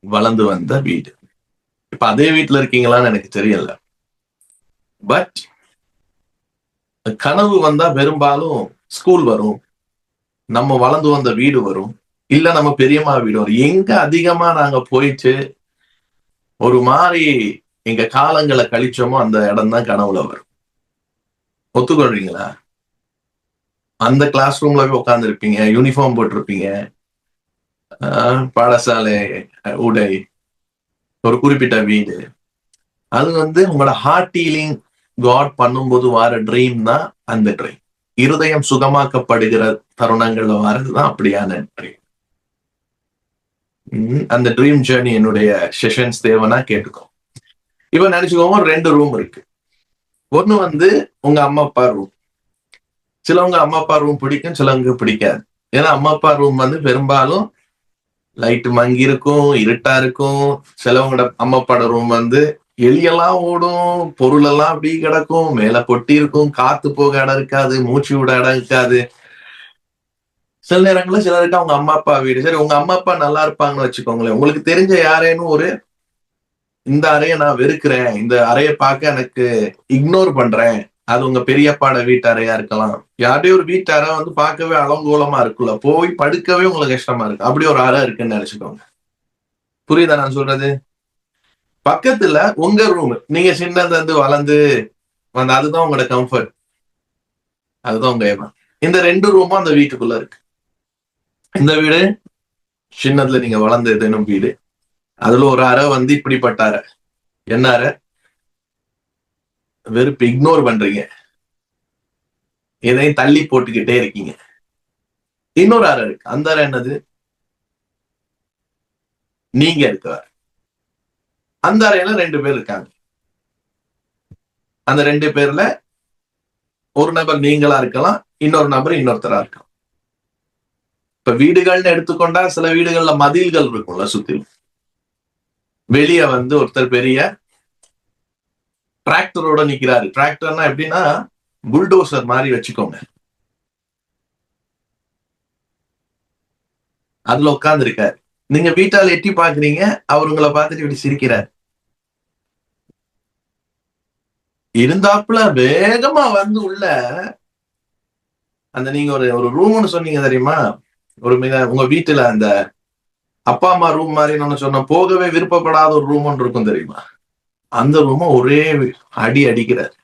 வளர்ந்து வந்த வீடு. இப்ப அதே வீட்டுல இருக்கீங்களான்னு எனக்கு தெரியல. பட் கனவு வந்தா பெரும்பாலும் ஸ்கூல் வரும், நம்ம வளர்ந்து வந்த வீடு வரும், இல்ல நம்ம பெரியம்மா வீடு வரும். எங்க அதிகமா நாங்க போயிட்டு ஒரு மாதிரி எங்க காலங்களை கழிச்சோமோ அந்த இடம் தான் கனவுல வரும். ஒத்துக்கொள்றீங்களா? அந்த கிளாஸ் ரூம்ல போய் உட்கார்ந்து இருப்பீங்க, யூனிஃபார்ம் போட்டிருப்பீங்க, பாடசாலை உடை, ஒரு குறிப்பிட்ட வீடு. அது வந்து உங்களோட ஹார்ட் ஹீலிங் காட் பண்ணும்போது வர ட்ரீம் தான் அந்த ட்ரீம். இருதயம் சுகமாக்கப்படுகிற தருணங்கள்ல வர்றதுதான் அப்படியான ட்ரீம். அந்த ட்ரீம் ஜேர்னி என்னுடைய செஷன்ஸ் தேவைன்னா கேட்டுக்கோ. இப்ப நினைச்சுக்கோங்க, 2 ரூம் இருக்கு. ஒண்ணு வந்து உங்க அம்மா அப்பா ரூம். சிலவங்க அம்மா அப்பா ரூம் பிடிக்கும், சிலவங்க பிடிக்காது. ஏன்னா அம்மா அப்பா ரூம் வந்து பெரும்பாலும் லைட் மங்கி இருக்கும், இருட்டா இருக்கும். சிலவங்களோட அம்மா அப்பாட ரூம் வந்து எலியெல்லாம் ஓடும், பொருள் எல்லாம் அப்படி கிடக்கும், மேல பொட்டி இருக்கும், காத்து போக இடம் இருக்காது, மூச்சு விட இடம் இருக்காது. சில நேரங்கள்ல சிலருக்கு அவங்க அம்மா அப்பா வீடு. சரி, உங்க அம்மா அப்பா நல்லா இருப்பாங்கன்னு வச்சுக்கோங்களேன். உங்களுக்கு தெரிஞ்ச யாரேனும் ஒரு, இந்த அறையை நான் வெறுக்கிறேன், இந்த அறையை பார்க்க எனக்கு இக்னோர் பண்றேன், அது உங்க பெரியப்பாட வீட்டு அறையா இருக்கலாம். யாருடைய ஒரு வீட்டு அறை வந்து பார்க்கவே அலங்கோலமா இருக்குல்ல, போய் படுக்கவே உங்களுக்கு கஷ்டமா இருக்கு, அப்படி ஒரு அறை இருக்குன்னு நினைச்சுக்கோங்க. புரியுதா நான் சொல்றது? பக்கத்துல உங்க ரூம், நீங்க சின்னதுல இருந்து வளர்ந்து வந்த, அதுதான் உங்களோட கம்ஃபர்ட், அதுதான் உங்க ஏமா. இந்த 2 ரூமும் அந்த வீட்டுக்குள்ள இருக்கு. இந்த வீடு சின்னதுல நீங்க வளர்ந்ததுன்னு வீடு. அதுல ஒரு அறை வந்து இப்படிப்பட்ட அறை. என்ன அறை? வெறுப்பு, இக்னோர் பண்றீங்க, எதையும் தள்ளி போட்டுக்கிட்டே இருக்கீங்க. இன்னொரு அறை இருக்கு. அந்த அறை என்னது? நீங்க இருக்க. அந்த அறையில 2 பேர் இருக்காங்க. அந்த 2 பேர்ல ஒரு நபர் நீங்களா இருக்கலாம், இன்னொரு நபர் இன்னொருத்தரா இருக்கலாம். இப்ப வீடுகள்னு எடுத்துக்கொண்டா சில வீடுகள்ல மதில்கள் இருக்கும்ல சுத்திலும். வெளியே வந்து ஒருத்தர் பெரிய டிராக்டரோட நிக்கிறாரு. டிராக்டர்னா எப்படின்னா புல்டோசர் மாதிரி வச்சுக்கோங்க. அதுல உட்கார்ந்து இருக்காரு. நீங்க வீட்டால் எட்டி பாக்குறீங்க, அவர் உங்களை பார்த்துட்டு இப்படி சிரிக்கிறார். இருந்தாப்புல வேகமா வந்து உள்ள அந்த நீங்க ஒரு ரூம்னு சொன்னீங்க தெரியுமா, ஒரு உங்க வீட்டுல அந்த அப்பா அம்மா ரூம் மாதிரி ஒண்ணு சொன்ன, போகவே விருப்பப்படாத ஒரு ரூம் ஒன்று இருக்கும் தெரியுமா, அந்த ரூம ஒரே அடி அடிக்கிறார்.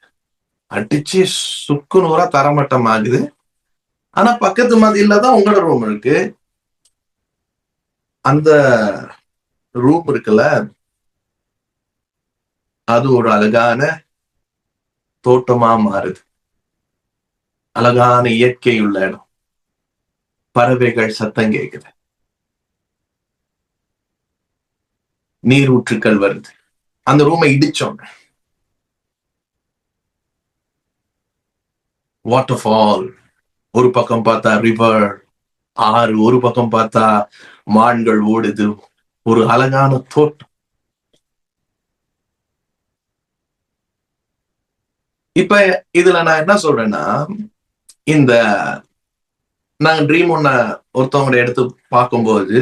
அடிச்சு சுக்கு நூறா தரமட்டம் ஆகுது. ஆனா பக்கத்து மதியில தான் உங்களோட ரூம் இருக்கு. அந்த ரூம் இருக்குல்ல, அது ஒரு அழகான தோட்டமா மாறுது. அழகான இயற்கை உள்ள இடம், பறவைகள் சத்தம் கேக்குது, நீர் ஊற்றுக்கள் வருது. அந்த ரூமை இடிச்சோம், வாட்டர் ஃபால், ஒரு பக்கம் பார்த்தா ரிவர், ஆறு, ஒரு பக்கம் பார்த்தா மான்கள் ஓடுது, ஒரு அழகான தோட்டம். இப்ப இதுல நான் என்ன சொல்றேன்னா, இந்த நாங்க ட்ரீம் ஒன்ன ஒருத்தவங்க எடுத்து பார்க்கும்போது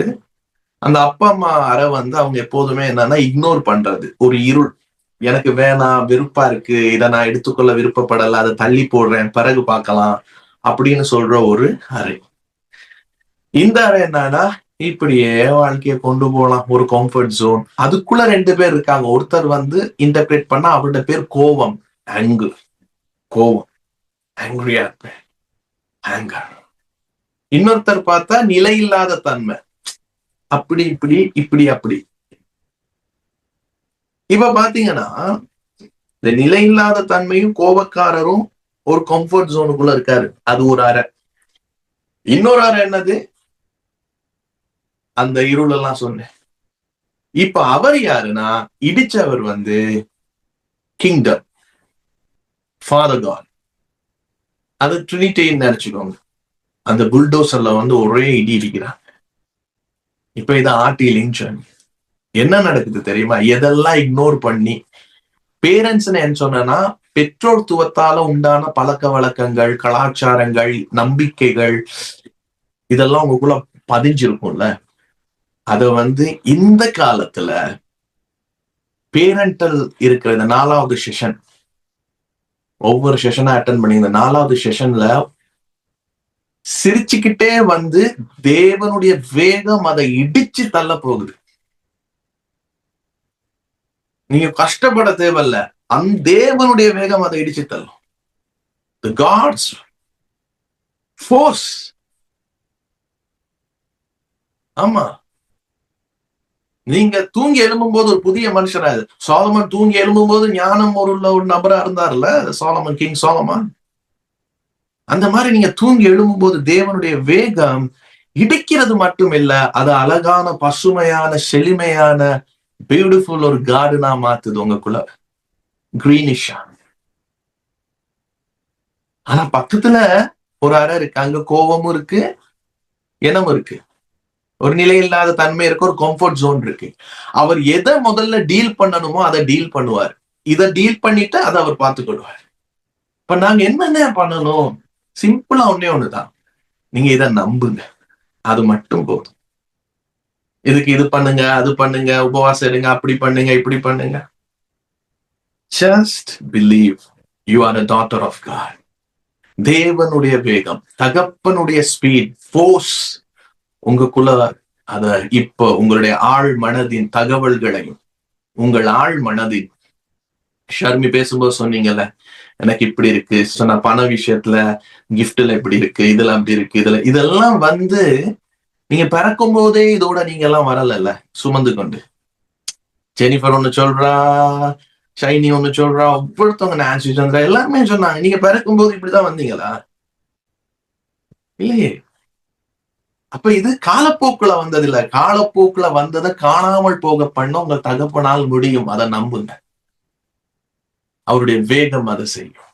அந்த அப்பா அம்மா அறை வந்து அவங்க எப்போதுமே என்னன்னா இக்னோர் பண்றது, ஒரு இருள். எனக்கு வேணாம், வெறுப்பா இருக்கு, இதை நான் எடுத்துக்கொள்ள விருப்பப்படல, அதை தள்ளி போடுறேன், பிறகு பார்க்கலாம் அப்படின்னு சொல்ற ஒரு அறை. இந்த அறை என்னன்னா இப்படியே வாழ்க்கையை கொண்டு போகலாம், ஒரு கம்ஃபர்ட் ஜோன். அதுக்குள்ள 2 பேர் இருக்காங்க. ஒருத்தர் வந்து இன்டர்பிரேட் பண்ணா அவரோட பேர் கோபம், கோபம், ஆங்கிரியா இருப்பேன், ஆங்கர். இன்னொருத்தர் பார்த்தா நிலையில்லாத தன்மை, அப்படி இப்படி இப்படி அப்படி. இப்ப பாத்தீங்கன்னா இந்த நிலையில்லாத தன்மையும் கோபக்காரரும் ஒரு கம்ஃபர்ட் ஜோனுக்குள்ள இருக்காரு. அது ஒரு அறை. இன்னொரு அறை என்னது, அந்த இருள் எல்லாம் சொன்னேன். இப்ப அவர் யாருன்னா இடிச்சவர் வந்து கிங்டம், ஃபாதர் காட். அது ட்ரினிட்டின்னு நினைச்சுக்கோங்க. அந்த புல்டோசர்ல வந்து ஒரே இடி இடிக்கிறாங்க. இப்ப இது ஆர்டிலிங் ஜர்னி. என்ன நடக்குது தெரியுமா? எதெல்லாம் இக்னோர் பண்ணி பேரண்ட்ஸ் என்ன சொன்னா, பெற்றோர்த்துவத்தால உண்டான பழக்க வழக்கங்கள், கலாச்சாரங்கள், நம்பிக்கைகள் இதெல்லாம் உங்களுக்குள்ள பதிஞ்சிருக்கும்ல. அத வந்து இந்த காலத்துல பேரண்டல் இருக்கிற இந்த 4வது செஷன், ஒவ்வொரு செஷனா அட்டன் பண்ணி இந்த 4வது செஷன்ல சிரிச்சுக்கிட்டே வந்து தேவனுடைய வேகம் அதை இடிச்சு தள்ள போகுது. நீங்க கஷ்டப்பட தேவையில்ல, அந்த தேவனுடைய வேகம் அதை இடிச்சு தள்ளும். The God's force. ஆமா, நீங்க தூங்கி எழும்பும் போது ஒரு புதிய மனுஷனா, சாலமன் தூங்கி எழும்பும் போது ஞானம் ஒரு நபரா இருந்தார்ல, சாலமன், கிங் சாலமன். அந்த மாதிரி நீங்க தூங்கி எழும்பும் போது தேவனுடைய வேகம் இடிக்கிறது மட்டும் இல்ல, அது அழகான பசுமையான செழுமையான பியூட்டிஃபுல் ஒரு கார்டனா மாத்துது உங்களுக்குள்ள, கிரீனிஷா. ஆனா பக்கத்துல ஒரு அறை இருக்கு, அங்க கோபமும் இருக்கு, இனமும் இருக்கு, ஒரு நிலையில்லாத தன்மை இருக்கு, ஒரு கம்ஃபர்ட் ஜோன் இருக்கு. அவர் எதை முதல்ல டீல் பண்ணணுமோ அதை டீல் பண்ணுவார். இதை டீல் பண்ணிட்டு அதை அவர் பார்த்துக்கொள்வார். இப்ப நாங்க என்னென்ன பண்ணணும்? சிம்பிளா ஒண்ணுதான், நீங்க இதை நம்புங்க, அது மட்டும் போதும். இதுக்கு இது பண்ணுங்க, அது பண்ணுங்க, உபவாசம் எடுங்க, அப்படி பண்ணுங்க, இப்படி பண்ணுங்க. Just believe you are a daughter of God. தேவனுடைய வேகம், தகப்பனுடைய ஸ்பீட், ஃபோர்ஸ் உங்களுக்குள்ள அத இப்ப உங்களுடைய ஆழ் மனதின் தகவல்களையும், உங்கள் ஆழ் மனதின், ஷர்மி பேசும்போது சொன்னீங்கல்ல, எனக்கு இப்படி இருக்கு, நான் பண விஷயத்துல கிஃப்ட்ல இப்படி இருக்கு, இதுல அப்படி இருக்கு, இதெல்லாம் வந்து நீங்க பிறக்கும் போதே இதோட நீங்க எல்லாம் வரல சுமந்து கொண்டு. ஜெனிஃபர் ஒண்ணு சொல்றா, ஷைனி ஒண்ணு சொல்றா, ஒவ்வொருத்தவங்க, நான்சி சந்திரா எல்லாருமே சொன்னாங்க, நீங்க பிறக்கும் போது இப்படிதான் வந்தீங்களா? இல்லையே. அப்ப இது காலப்போக்குல வந்தது இல்ல. காலப்போக்குல வந்ததை காணாமல் போக பண்ண உங்க தகப்பனால் முடியும். அதை நம்புங்க, அவருடைய வேகம் அதை செய்யும்.